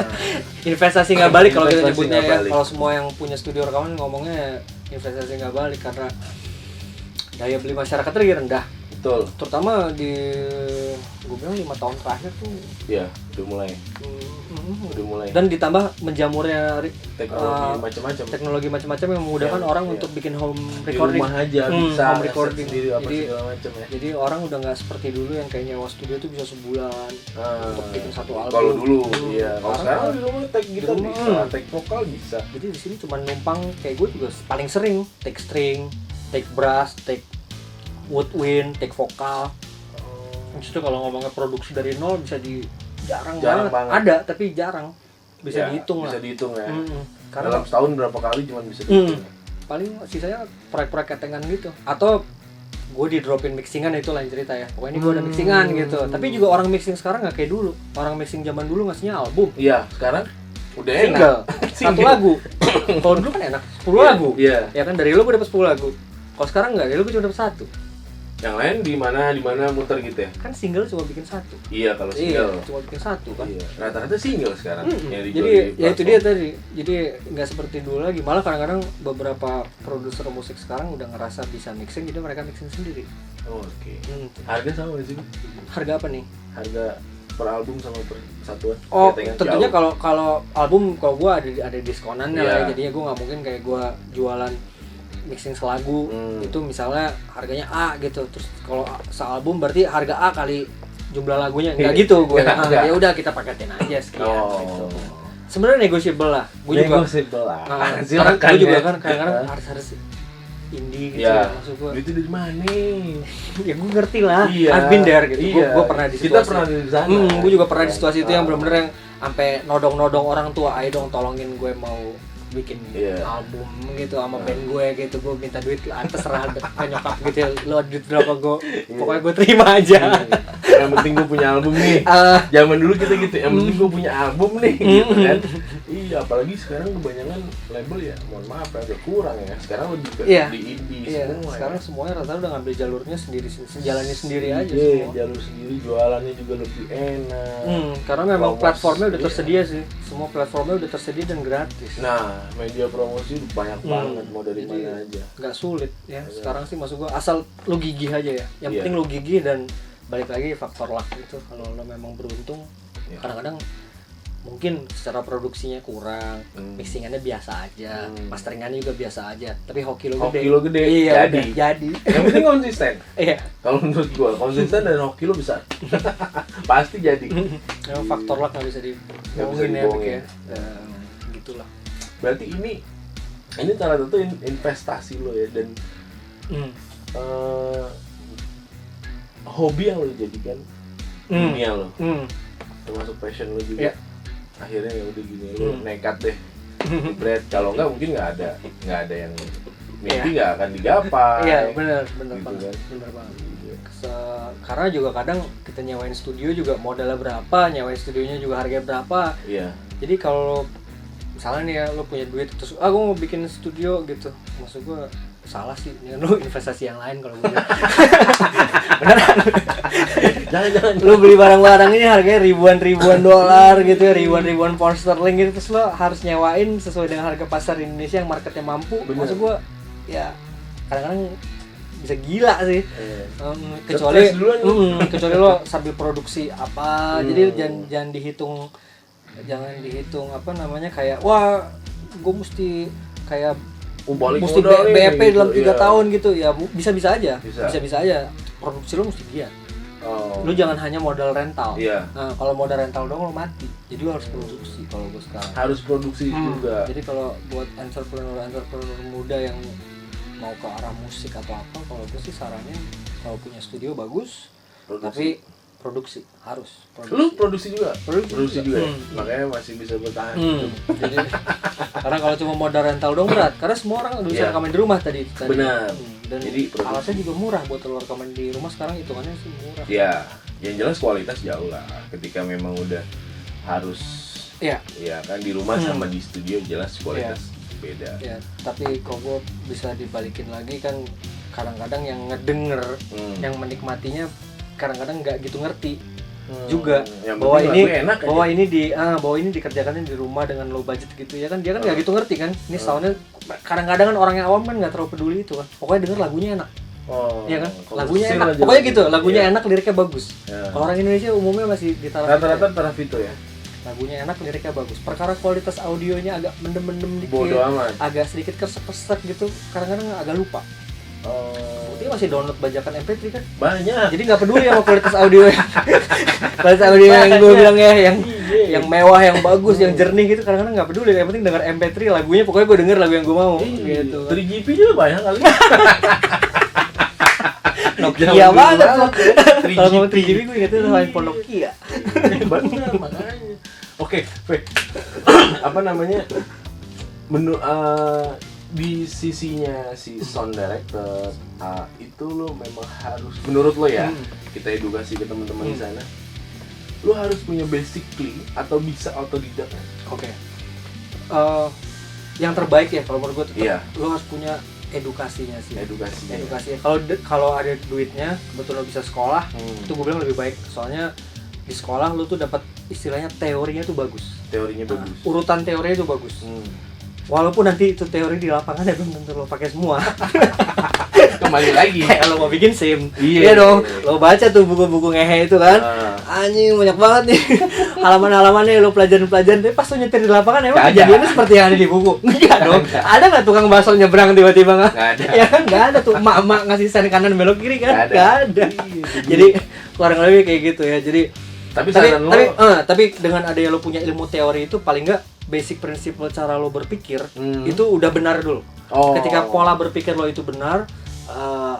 Investasi nggak balik kalau kita Investasi nyebutnya nggak ya. balik. Kalau semua yang punya studio rekaman ngomongnya investasi nggak balik karena daya beli masyarakat lagi rendah. betul. Terutama di gue bilang 5 tahun terakhir tuh Iya, udah mulai. dan ditambah menjamurnya Teknologi macam-macam. macam-macam yang memudahkan Iya, orang iya. untuk bikin home Di recording. rumah aja bisa home nge-set recording. sendiri apa Jadi- segala macam ya. Jadi orang udah nggak seperti dulu yang kayak nyewa studio tuh bisa sebulan untuk bikin satu album. Kalau dulu, iya. Kalau Sekarang sekarang di rumah take gitar di rumah, bisa, take vokal bisa. Jadi di sini cuma numpang kayak gue juga paling sering take string, take brass, take woodwind, take vokal. Maksudnya kalau ngomongnya produksi dari nol bisa jarang banget. Ada tapi jarang. Bisa Ya, dihitung bisa lah. dihitung ya. Karena Dalam setahun berapa kali cuma bisa dihitung. paling sisanya proyek-proyek ketengan gitu. Atau gue di dropin mixingan itu lain cerita ya. Pokoknya ini gue ada mixingan gitu. Tapi juga orang mixing sekarang nggak kayak dulu. Orang mixing zaman dulu ngasihnya album. Iya, sekarang udah Single. enak. Satu lagu. Kalau dulu kan enak 10 lagu. Iya. Ya kan dari lu gue dapat 10 lagu. Kalau sekarang enggak, dari lu gue cuma dapat 1. Yang lain di mana muter gitu ya. Kan single cuma bikin 1. Iya, kalau single. Cuma bikin 1 kan. Iya. Rata-rata single sekarang yang dijual Jadi di ya itu platform. dia tadi. Jadi nggak seperti dulu lagi. Malah kadang-kadang beberapa produser musik sekarang udah ngerasa bisa mixing, jadi mereka mixing sendiri. Oh, oke. Harga sama nggak sih? Harga apa nih? Harga per album sama per satuan? Oh, Ketengan tentunya jauh. kalau album kalau gua ada diskonannya lah Iya. ya. Jadinya gua nggak mungkin kayak gua jualan mixing selagu itu misalnya harganya A gitu. Terus kalau sealbum berarti harga A kali jumlah lagunya. Enggak gitu gue. Enggak. Ya udah kita paketin aja sekian gitu. Oh. Sebenarnya negotiable lah. Gue juga Negotiable lah. karena Silakan gue juga ya. kan kadang-kadang harus indie gitu Ya, ya, maksud gue. itu dari mana? Ya gue ngerti lah. Iya. I've been there gitu. Iya. Gue pernah di situasi. Kita pernah di sana. Gue juga pernah di situasi itu yang benar-benar yang sampai nodong-nodong orang tua, ayo dong tolongin gue mau bikin album gitu sama band gue gitu, gue minta duit lah, terserah ke nyokap gitu ya, lo duit berapa gue pokoknya gue terima aja. Yang penting gue punya album nih. Zaman dulu kita gitu, yang penting gue punya album nih gitu kan. Iya, apalagi sekarang kebanyakan label ya, mohon maaf ya, udah kurang ya. Sekarang lebih ke di indie semua. Sekarang semuanya rata-rata udah ngambil jalurnya sendiri, jalannya sendiri aja semua. semua. Jalur sendiri, jualannya juga lebih enak. Karena memang platformnya udah tersedia sih, semua platformnya udah tersedia dan gratis. Nah, media promosi banyak banget, mau dari jadi, mana aja. Nggak sulit ya. Sekarang sih maksud gua asal lu gigih aja ya. Yang penting lu gigih dan balik lagi faktor luck itu. Kalau lo memang beruntung, kadang-kadang mungkin secara produksinya kurang, mixingannya biasa aja, masteringannya juga biasa aja, tapi hoki lo gede. Hoki lo gede, iya, jadi. Yang penting konsisten. Iya. Kalau menurut gua konsisten dan hoki lo besar. Pasti jadi. Memang faktor luck nggak bisa dibohongin ya, ya. Gitulah. Berarti ini salah satu investasi lo ya, dan hobi yang lo jadikan dunia lo, termasuk passion lo juga. Akhirnya ya udah gini, lo nekat deh, jebret. Kalau enggak mungkin nggak ada yang mimpi nggak akan digapai. Iya, benar gitu banget, kan? benar banget. Karena juga kadang kita nyewain studio juga modalnya berapa, nyewain studionya juga harganya berapa. Iya. Jadi kalau misalnya nih ya lo punya duit terus gue mau bikin studio gitu, maksud gue salah sih, ya lo investasi yang lain kalau gue beneran. Jangan Lo beli barang-barang ini harganya ribuan dolar gitu ya, ribuan pound sterling gitu, terus lo harus nyewain sesuai dengan harga pasar Indonesia yang marketnya mampu. Maksud gue ya kadang-kadang bisa gila sih. Kecuali lo sambil produksi apa, jadi jangan dihitung apa namanya, kayak wah gue mesti kayak mesti BEP gitu, dalam 3 tahun gitu ya, bisa aja produksi lo mesti giat. Lo jangan hanya modal rental. Nah, kalau modal rental dong lo mati, jadi lo harus produksi. Kalau gue sekarang harus produksi juga. Jadi kalau buat entrepreneur muda yang mau ke arah musik atau apa, kalau gue sih saranin kalau punya studio bagus, tapi produksi harus. Lu produksi juga? Produksi juga. Ya? Makanya masih bisa bertahan. Jadi karena kalau cuma modal rental dong berat, karena semua orang bisa rekaman di rumah tadi. Benar. Dan jadi alatnya juga murah buat lo rekaman di rumah sekarang, hitungannya sih murah. Ya, yang jelas kualitas jauh lah. Ketika memang udah harus, ya kan di rumah sama di studio jelas kualitas beda. Ya, tapi kalau gue bisa dibalikin lagi kan, kadang-kadang yang ngedenger, yang menikmatinya kadang-kadang nggak gitu ngerti juga bahwa ini dikerjakan di rumah dengan low budget gitu ya kan, dia kan nggak gitu ngerti kan, ini soundnya kadang-kadang kan orang yang awam kan nggak terlalu peduli itu kan, pokoknya denger lagunya enak. Iya kan, lagunya enak, pokoknya gitu, lagunya enak, liriknya bagus. Kalau orang Indonesia umumnya masih di rata-rata taraf itu ya. Lagunya enak, liriknya bagus. Perkara kualitas audionya agak mendem-mendem dikit, bodo amat, agak sedikit kesek-kesek gitu, kadang-kadang agak lupa. Dia masih download bajakan MP3 kan? Banyak. Jadi nggak peduli sama kualitas audio. Kualitas audio yang gue bilang ya, yang mewah, yang bagus, yang jernih gitu, kadang-kadang nggak peduli. Yang penting denger MP3 lagunya, pokoknya gue denger lagu yang gue mau. Gitu. 3GP juga banyak kali. Nokia banget tuh. Kalau ngomong 3GP gue ingetnya sama handphone Nokia. Bener, makanya. Oke, apa namanya? Di sisinya si sound director itu lo memang harus, menurut lo ya, kita edukasi ke teman-teman di sana, lo harus punya basically atau bisa autodidak. Oke. Yang terbaik ya kalau menurut gue tetap lo harus punya edukasinya sih. Edukasinya. Kalau ada duitnya, betul lo bisa sekolah, itu gue bilang lebih baik. Soalnya di sekolah lo tuh dapat istilahnya teorinya tuh bagus. Urutan teorinya tuh bagus. Walaupun nanti itu teori di lapangan ya belum tentu lo pakai semua. Kembali lagi. Kayak lo mau bikin SIM. Iya dong. Lo baca tuh buku-buku ngehe itu kan. Anjing banyak banget nih. Halaman-halamannya lo pelajaran, tapi pas lo nyetir di lapangan emang kejadiannya seperti yang ada di buku. Enggak dong. Ada enggak tukang bakso nyebrang tiba-tiba enggak? Ya kan enggak ada tuh. Emak-emak ngasih sen kanan belok kiri kan? Enggak ada. Jadi kurang lebih kayak gitu ya. Jadi tapi dengan adanya lo punya ilmu teori itu, paling enggak basic prinsip cara lo berpikir itu udah benar dulu. Ketika pola berpikir lo itu benar,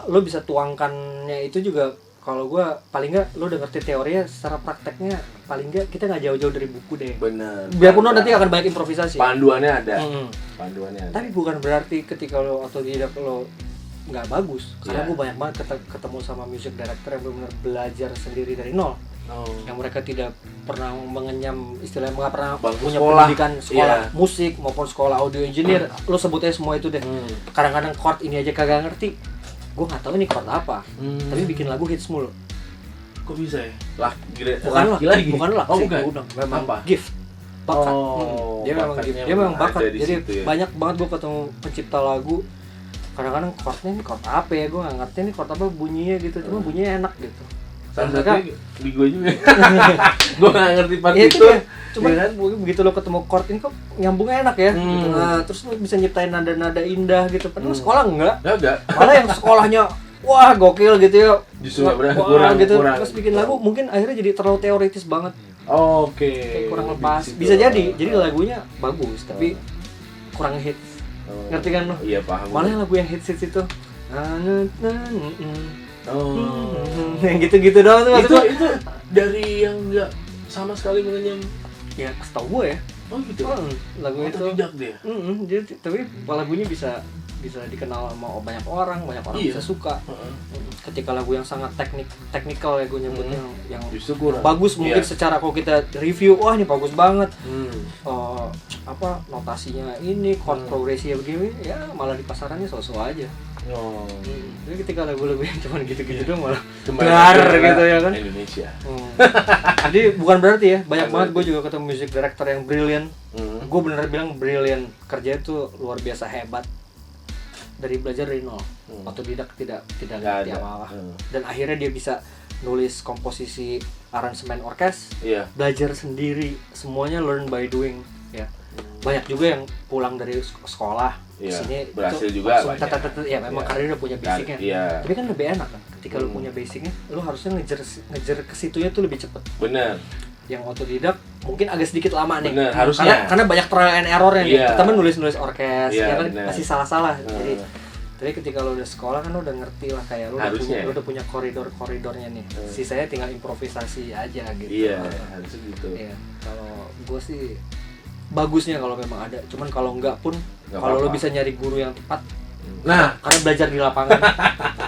lo bisa tuangkannya itu juga. Kalau gue paling nggak lo udah ngerti teorinya, secara prakteknya paling nggak kita nggak jauh-jauh dari buku deh. Benar. Biarpun lo nanti akan banyak improvisasi. Panduannya ada. Tapi bukan berarti ketika lo otodidak lo nggak bagus. Karena gue banyak banget ketemu sama music director yang benar-benar belajar sendiri dari nol. Yang mereka tidak pernah mengenyam, istilahnya nggak pernah punya pendidikan sekolah musik maupun sekolah audio engineer. Lo sebutnya semua itu deh. Kadang-kadang chord ini aja kagak ngerti. Gue nggak tahu ini chord apa, tapi bikin lagu hits mulu. Kok bisa ya? Bukan memang gift, bakat. Dia memang bakat. Jadi banyak banget gue ketemu pencipta lagu. Kadang-kadang chordnya ini chord apa ya, gue nggak ngerti ini chord apa bunyinya gitu, cuma bunyinya enak gitu. Salah satunya di gue juga. Gue nggak ngerti part itu. Cuma kan begitu lo ketemu chord ini kok nyambungnya enak ya. Gitu. Nah, terus lo bisa nyiptain nada-nada indah gitu. Padahal sekolah enggak. Malah yang sekolahnya wah gokil gitu ya. Justru kurang gitu. Terus bikin lagu mungkin akhirnya jadi terlalu teoritis banget. Kayak kurang lepas. Bisa jadi lagunya bagus tapi kurang hits. Ngerti kan lo? Iya, paham. Malah lagu yang hits itu yang gitu-gitu doang tuh. Itu dari yang enggak sama sekali mengenyam. Ya, setahu gue ya. Gitu. Lagu itu tidak dia. Jadi tapi lagunya bisa dikenal sama banyak orang bisa suka. Ketika lagu yang sangat teknikal ya gue nyebutnya, yang bagus mungkin secara kalau kita review, wah ini bagus banget. Notasinya ini, chord progresinya begini, ya malah di pasarannya so-so aja. Jadi ketika lagu-lagu yang cuma gitu-gitu doang malah dar gitu ya kan. Indonesia. Jadi bukan berarti ya, banyak banget gue juga ketemu music director yang brilliant. Gue bener bilang brilliant, kerja itu luar biasa hebat. Dari belajar dari nol, otodidak tidak ngerti apa-apa. Dan akhirnya dia bisa nulis komposisi, aransemen orkes, belajar sendiri, semuanya learn by doing ya. Banyak juga yang pulang dari sekolah sini berhasil itu juga ya memang karena dia udah punya basicnya. Tapi kan lebih enak kan ketika lu punya basicnya, lu harusnya ngejar ke situnya tuh lebih cepet. Benar. Yang otodidak mungkin agak sedikit lama nih. Bener, harusnya. Karena banyak trial and errornya nih. Kita nulis orkes, ya kan masih salah-salah. Jadi ketika lo udah sekolah kan lo udah ngerti lah, kayak lo udah punya koridornya nih. Sisanya tinggal improvisasi aja gitu. Iya, harusnya gitu. Iya. Kalau gue sih bagusnya kalau memang ada. Cuman kalau enggak pun kalau lo bisa nyari guru yang tepat. Nah, karena belajar di lapangan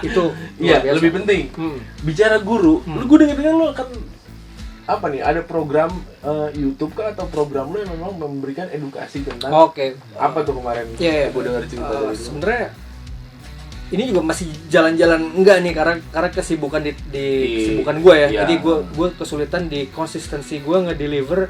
itu lebih penting. Bicara guru, gue dengar lo kan apa nih, ada program YouTube kah atau program lo yang memang memberikan edukasi tentang apa tuh kemarin? Gue dengar cerita dari itu. Sebenarnya ini juga masih jalan-jalan enggak nih karena kesibukan di kesibukan gue ya. Iya. Jadi gue kesulitan di konsistensi gue ngedeliver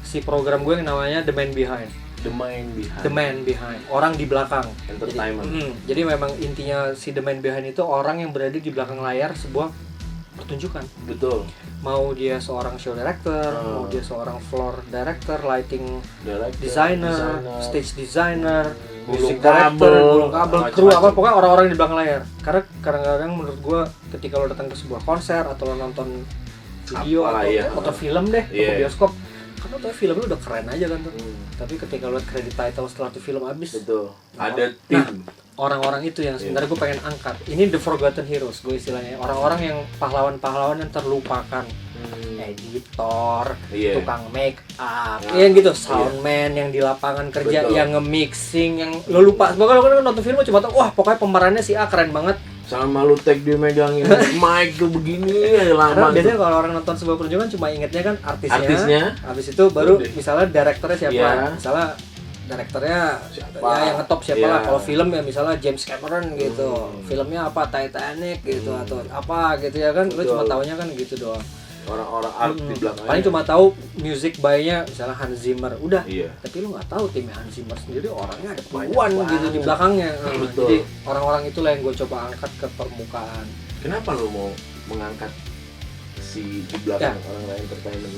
si program gue yang namanya The Man Behind. The Man Behind, orang di belakang. Entertainment. Jadi memang intinya si The Man Behind itu orang yang berada di belakang layar sebuah pertunjukan. Betul. Mau dia seorang show director, mau dia seorang floor director, lighting designer, stage designer, music director, gulung kabel, kru apa, pokoknya orang-orang di belakang layar. Karena kadang-kadang menurut gue ketika lo datang ke sebuah konser atau lo nonton video atau film deh, atau bioskop, kan lo tau film lo udah keren aja kan tuh. Tapi ketika lo liat credit title setelah tuh film habis, betul. Ada tim. Orang-orang itu yang sebenarnya gue pengen angkat. Ini the forgotten heroes gue istilahnya. Orang-orang yang pahlawan-pahlawan yang terlupakan. Editor, tukang make up, yang gitu, soundman yang di lapangan kerja, yang nge-mixing, yang lo lupa. Pokoknya lo kan nonton film cuma tau, wah pokoknya pemerannya si A keren banget. Sama lu tag dia megangin mic tuh begini lama. Karena biasanya kalau orang nonton sebuah pertunjukan cuma ingetnya kan artisnya. Habis itu baru misalnya direkturnya siapa. Misalnya direkturnya ya yang ngetop siapa lah. Kalau film ya misalnya James Cameron gitu. Filmnya apa, Titanic gitu atau apa gitu ya kan. Lu cuma taunya kan gitu doang. Orang-orang art di belakangnya. Paling cuma tahu music by-nya misalnya Hans Zimmer, udah. Tapi lu nggak tahu timnya Hans Zimmer sendiri orangnya ada puluhan gitu di belakangnya. Jadi orang-orang itulah yang gue coba angkat ke permukaan. Kenapa lu mau mengangkat si di belakang orang-orang entertainment?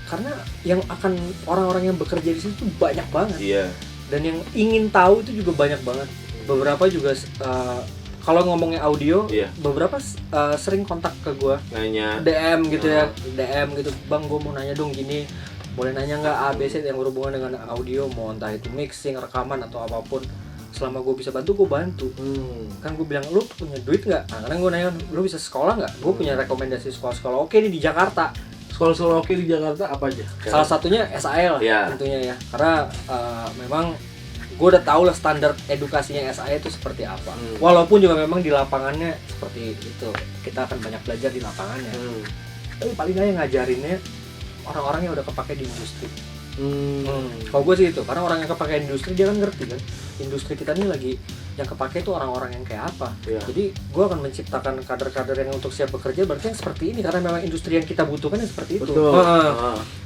Karena yang akan orang-orang yang bekerja di situ banyak banget. Dan yang ingin tahu itu juga banyak banget. Beberapa juga kalau ngomongnya audio, beberapa sering kontak ke gue, nanya, DM gitu ya, DM gitu, bang gue mau nanya dong gini, boleh nanya nggak ABC yang berhubungan dengan audio, mau entah itu mixing, rekaman atau apapun, selama gue bisa bantu gue bantu. Kan gue bilang, lu punya duit nggak? Nah, kadang gue nanya, lu bisa sekolah nggak? Gue punya rekomendasi sekolah-sekolah oke nih di Jakarta. Sekolah-sekolah oke di Jakarta apa aja? Salah satunya SAE lah tentunya ya, karena memang gue udah tahu lah standar edukasinya SAE itu seperti apa. Walaupun juga memang di lapangannya seperti itu, kita akan banyak belajar di lapangannya. Tapi paling nggak yang ngajarinnya orang-orang yang udah kepake di industri. Kalau gue sih itu, karena orang yang kepake di industri dia kan ngerti kan, industri kita ini lagi yang kepake itu orang-orang yang kayak apa. Jadi gue akan menciptakan kader-kader yang untuk siap bekerja, berarti yang seperti ini, karena memang industri yang kita butuhkan yang seperti itu.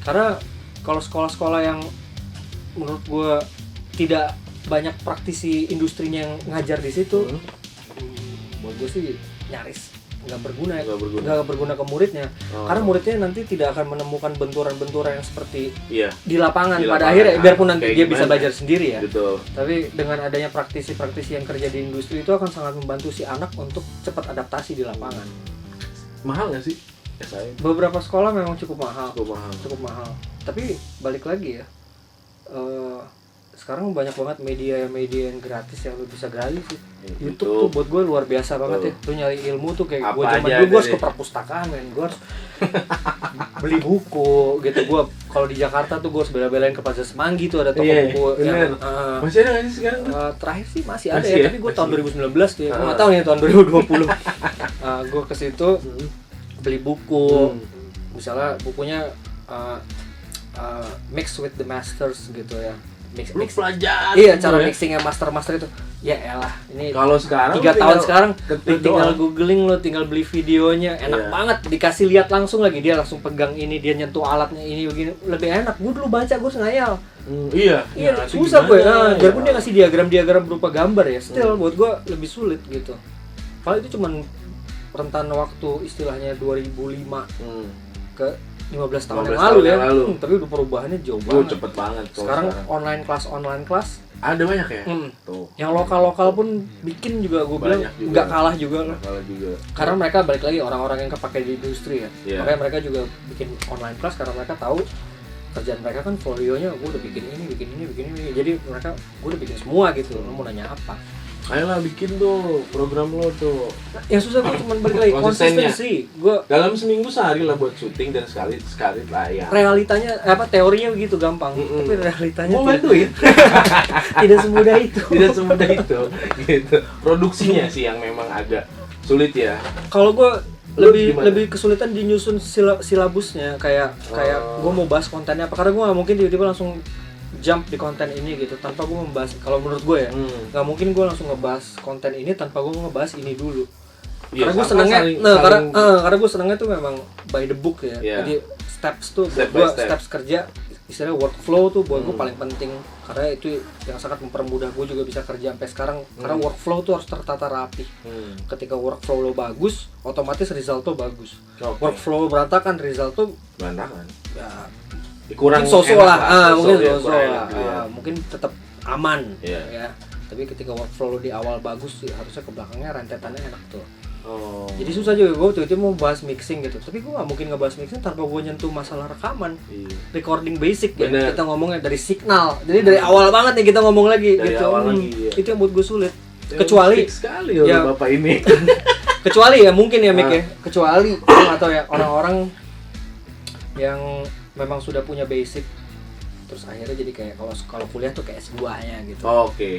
Karena kalau sekolah-sekolah yang menurut gue tidak banyak praktisi industrinya yang ngajar di situ, buat gue sih nyaris nggak berguna ke muridnya. Karena muridnya nanti tidak akan menemukan benturan-benturan yang seperti di lapangan pada akhirnya, biarpun nanti dia bisa belajar sendiri ya. Tapi dengan adanya praktisi-praktisi yang kerja di industri itu akan sangat membantu si anak untuk cepat adaptasi di lapangan. Mahal nggak sih? Beberapa sekolah memang cukup mahal. Tapi balik lagi ya, sekarang banyak banget media yang gratis yang lu bisa gali sih. YouTube tuh buat gue luar biasa banget ya. Lu nyari ilmu tuh kayak gue zaman dulu gue harus ke perpustakaan men, gue harus beli buku gitu. Gue kalau di Jakarta tuh gue harus bela-belain ke Pasar Semanggi tuh ada toko buku yang masih ada nggak sih sekarang tuh? Terakhir sih masih ada ya, tapi gue tahun 2019 tuh ya, gue nggak tahu nih tahun 2020. Gue ke situ beli buku, misalnya bukunya Mix with the Masters gitu ya. Mix pelajar. Cara mixingnya master itu. Ya elah, ini kalau sekarang 3 tahun sekarang tinggal googling, lo tinggal beli videonya, enak banget, dikasih lihat langsung lagi, dia langsung pegang ini, dia nyentuh alatnya ini begini, lebih enak. Gue dulu baca gue ngayal. Susah gue. Biarpun dia ngasih diagram berupa gambar ya, still buat gue lebih sulit gitu. Kalau itu cuman rentan waktu istilahnya 2005 ke 15 tahun yang lalu ya. Tapi udah perubahannya jauh banget. Cepet banget. Sekarang online class ada banyak ya? Tuh. Yang lokal pun bikin juga, gue bilang nggak kalah juga. Karena mereka balik lagi orang-orang yang kepake di industri ya. Makanya mereka juga bikin online class karena mereka tahu kerjaan mereka kan folionya gue udah bikin ini. Jadi mereka gue udah bikin semua gitu. Lo mau nanya apa? Ayolah bikin tuh program lo tuh. Yang susah tuh cuma balik lagi konsistensi. Gue dalam seminggu sehari lah buat syuting dan sekali lah ya. Realitanya teorinya begitu gampang, tapi realitanya mau bantuin. Tidak semudah itu. Gitu. Produksinya sih yang memang agak sulit ya. Kalau gue lebih kesulitan di nyusun silabusnya, kayak gue mau bahas kontennya apa, karena gue nggak mungkin tiba-tiba langsung jump di konten ini gitu tanpa gue membahas, kalau menurut gue ya nggak mungkin gue langsung ngebahas konten ini tanpa gue ngebahas ini dulu. Karena gue senengnya, karena gue senengnya tuh memang by the book ya. Jadi steps tuh buat gue, steps kerja, istilahnya workflow tuh buat gue paling penting, karena itu yang sangat mempermudah gue juga bisa kerja sampai sekarang. Karena workflow tuh harus tertata rapi. Ketika workflow lo bagus, otomatis result tuh bagus. Workflow berantakan, result tuh berantakan. Ya, kurang mungkin sosok lah, mungkin tetap aman ya. Tapi ketika workflow lo di awal bagus, harusnya ke belakangnya rentetannya enak tuh. Jadi susah juga gue tiba-tiba mau bahas mixing gitu, tapi gue gak mungkin ngebahas mixing tanpa gue nyentuh masalah rekaman, recording basic ya. Kita ngomongnya dari signal, jadi dari awal banget nih kita ngomong lagi dari gitu. Itu yang buat gue sulit. Kecuali sekali ya bapak ini. Kecuali ya mungkin ya Mik ya, kecuali atau ya orang-orang yang memang sudah punya basic, terus akhirnya jadi kayak kalau kuliah tuh kayak S2-nya gitu.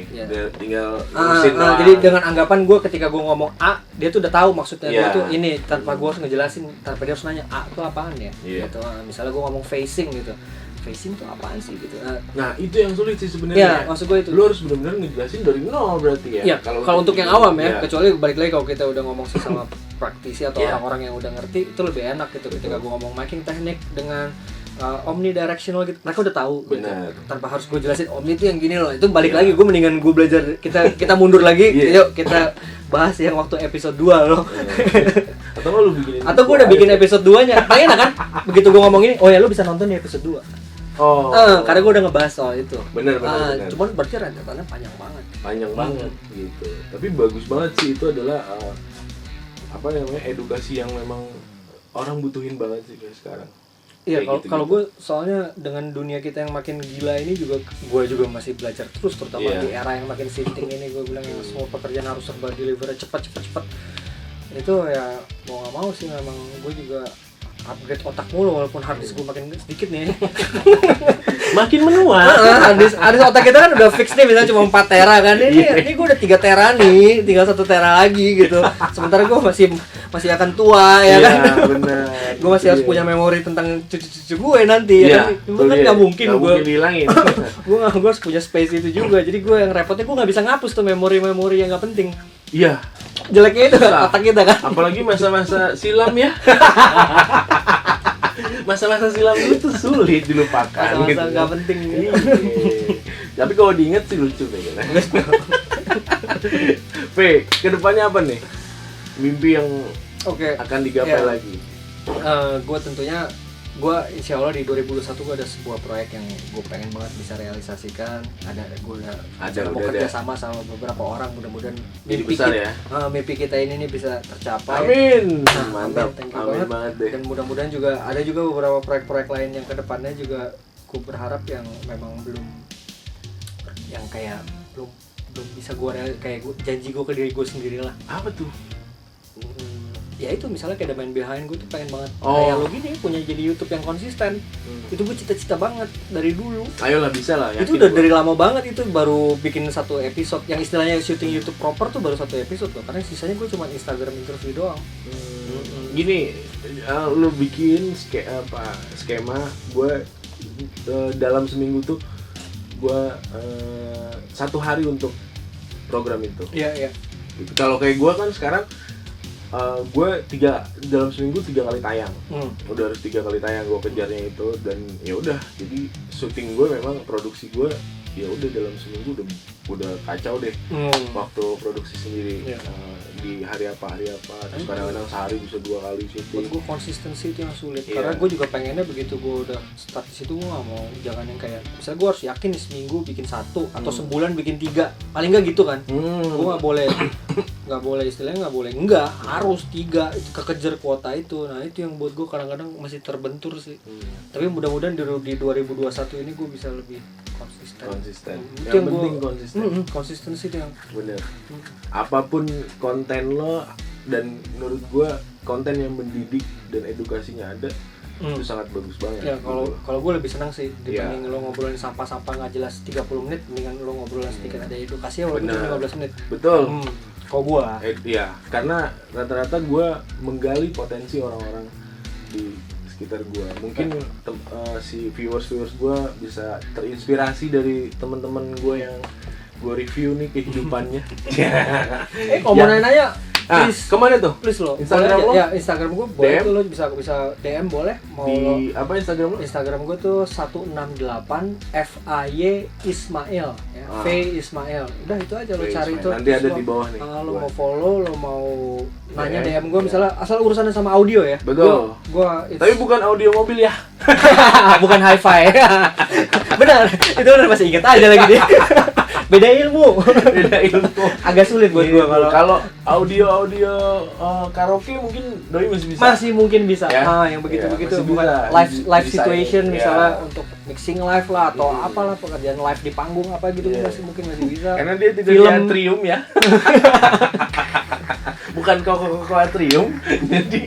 Ya. Tinggal urusin doang. Jadi dengan anggapan gue ketika gue ngomong A, dia tuh udah tahu maksudnya gue tuh ini, tanpa gue harus ngejelasin, tanpa dia harus nanya A tuh apaan ya. Gitu. Misalnya gue ngomong facing gitu. Facing tuh apaan sih gitu. Nah, itu yang sulit sih sebenarnya. Iya, maksud gue itu. Lu harus benar-benar ngejelasin dari nol berarti ya. Iya, kalau untuk yang awam ya, kecuali balik lagi kalau kita udah ngomong sama praktisi atau orang-orang yang udah ngerti, itu lebih enak gitu. Ketika gue ngomong miking teknik dengan omnidirectional gitu, mereka udah tahu gitu. Tanpa harus gue jelasin omni itu yang gini loh. Itu balik lagi, gue mendingan gue belajar, kita mundur lagi. Yuk kita bahas yang waktu episode 2 loh. Atau gue udah bikin episode 2-nya. Paling enak kan? Begitu gue ngomong ini, oh ya lu bisa nonton di episode 2. Karena gue udah ngebahas soal itu. Bener. Cuman berarti rentetannya panjang banget. Banget gitu. Tapi bagus banget sih, itu adalah edukasi yang memang orang butuhin banget sih kayak sekarang. Iya, kalau gue soalnya dengan dunia kita yang makin gila ini juga, gue juga masih belajar terus, terutama di era yang makin shifting ini. Gue bilang yang semua pekerjaan harus serba deliver cepat. Itu ya mau nggak mau sih, memang gue juga upgrade otak mulu, walaupun hard disk gue makin sedikit nih. Makin menua. Hard disk otak kita kan udah fix nih, misalnya cuma 4 tera kan. Ini gue udah 3 tera nih, tinggal 1 tera lagi gitu. Sementara gue masih akan tua ya kan. Bener. Gue masih harus punya memori tentang cucu-cucu gue nanti ya kan. Itu kan nggak mungkin gue hilangin. gue harus punya space itu juga. Jadi gue yang repotnya, gue nggak bisa ngapus tuh memori-memori yang nggak penting. Iya. Jeleknya itu otak kita kan. Apalagi masa-masa silam ya. Masa-masa silam itu tuh sulit dilupakan. Masa-masa nggak penting. Tapi kalau diinget sih lucu kayaknya. Kedepannya apa nih? Mimpi yang akan digapai lagi? Gue tentunya, insya Allah di 2021 gue ada sebuah proyek yang gue pengen banget bisa realisasikan. Gue udah mau kerja sama beberapa orang, mudah-mudahan mimpi kita ini bisa tercapai. Amin. Mantap. Amin banget deh. Dan mudah-mudahan juga ada beberapa proyek-proyek lain yang kedepannya juga gue berharap yang memang belum bisa gue janji gue ke diri gue sendiri lah. Apa tuh? Ya itu misalnya kayak The Man Behind, gue tuh pengen banget kayak lo gini punya jadi YouTube yang konsisten. Itu gue cita-cita banget dari dulu. Ayolah, bisa lah. Itu udah dari lama banget, itu baru bikin 1 episode yang istilahnya syuting YouTube proper tuh baru 1 episode loh, karena sisanya gue cuma Instagram interview doang. Gini, lo bikin skema gue dalam seminggu tuh gue 1 hari untuk program itu. Iya. Gitu. Kalau kayak gue kan sekarang gue dalam seminggu 3 kali tayang. Udah harus 3 kali tayang gue kejarnya itu, dan ya udah, jadi syuting gue memang produksi gue ya udah dalam seminggu udah kacau deh. Waktu produksi sendiri di hari apa terus kadang-kadang sehari bisa 2 kali syuting. Buat gue konsistensi itu yang sulit, karena gue juga pengennya begitu gue udah start di situ, gue nggak mau jangan yang kayak misalnya gue harus yakin nih seminggu bikin 1 atau sebulan bikin 3, paling nggak gitu kan. Gue nggak boleh istilahnya nggak harus 3, itu kekejar kuota itu. Nah itu yang buat gue kadang-kadang masih terbentur sih. Tapi mudah-mudahan di 2021 ini gue bisa lebih konsisten. Yang penting konsisten. Konsistensi itu yang bener. Apapun konten lo, dan menurut gue konten yang mendidik dan edukasinya ada, itu sangat bagus banget. Ya kalau gue lebih senang sih dibanding lo ngobrolin sampah-sampah nggak jelas 30 menit, mendingan lo ngobrolin sedikit ada edukasi walaupun 15 menit. Betul. Kalau gue karena rata-rata gue menggali potensi orang-orang di sekitar gue. Mungkin si viewers gue bisa terinspirasi dari teman-teman gue yang gue review nih kehidupannya. Mau nanya, please. Kemana tuh? Please lo. Instagram lo? Ya, Instagram gue boleh DM? tuh lo bisa DM boleh. Mau Di lo, apa Instagram lo? Instagram gue tuh 168 FAY Ismail ya. V Ismail. Udah itu aja lo V cari Ismail. itu. Nanti ada di bawah nih. Lo Gua. mau follow, lo mau nanya DM. DM gue misalnya asal urusannya sama audio ya. Betul. Gua Tapi bukan audio mobil ya. bukan hi-fi. Benar, itu benar masih ingat aja lagi dia. Beda ilmu. Beda ilmu. Agak sulit buat gua kalau audio karaoke mungkin doi masih bisa. masih mungkin bisa. Ya? Yang begitu-begitu masih bukan bisa. live Desain. situation Ya. misalnya untuk mixing live lah atau apalah pekerjaan live di panggung apa gitu masih bisa. Karena dia tidak Film. lihat Trium ya. Bukan Coca-Cola Trium. Jadi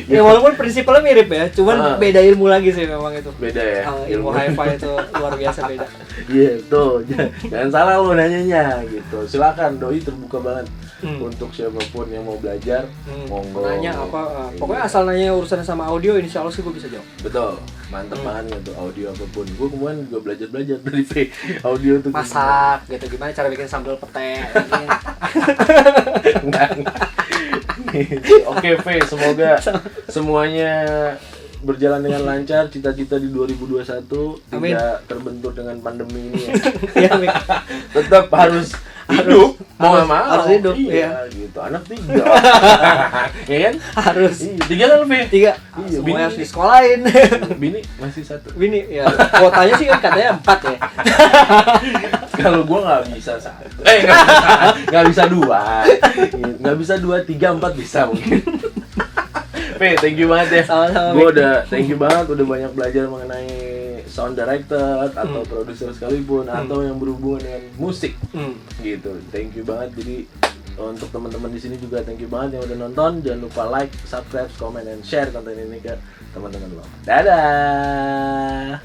Ya walaupun prinsipnya mirip ya, cuman beda ilmu lagi sih memang itu. beda ya. Ilmu hi-fi itu luar biasa beda. Iya, tuh. Jangan salah lo nanyanya gitu. Silakan, doi terbuka banget untuk siapapun yang mau belajar, monggo. Nanya apa pokoknya asal nanya urusannya sama audio, insya Allah sih gue bisa jawab. Betul. Mantep banget tuh audio apapun. Gue kemarin juga belajar dari audio tuh. Masak gitu, gimana cara bikin sambal pete. Enggak. Oke, V, semoga semuanya berjalan dengan lancar, cita-cita di 2021 Amin. tidak terbentur dengan pandemi ini ya. Iya, Mik. Tetap harus hidup, mau nggak mau. harus hidup, iya, gitu. Anak 3. Ya kan? Harus. Iya, 3 kan, V? 3. Iya, Semuanya bini. harus disekolahin. Bini masih 1. Bini ya. Kuotanya sih kan katanya 4 ya. Kalau gua nggak bisa 1. Nggak bisa 2. Nggak bisa 2, 3, 4 bisa mungkin. P, thank you banget ya. Sama-sama, Gue Mik. udah thank you banget udah banyak belajar mengenai sound director atau produser sekalipun atau yang berhubungan dengan musik gitu. Thank you banget. Jadi untuk teman-teman di sini juga thank you banget yang udah nonton. Jangan lupa like, subscribe, comment, and share konten ini ke teman-teman lo. Dadah.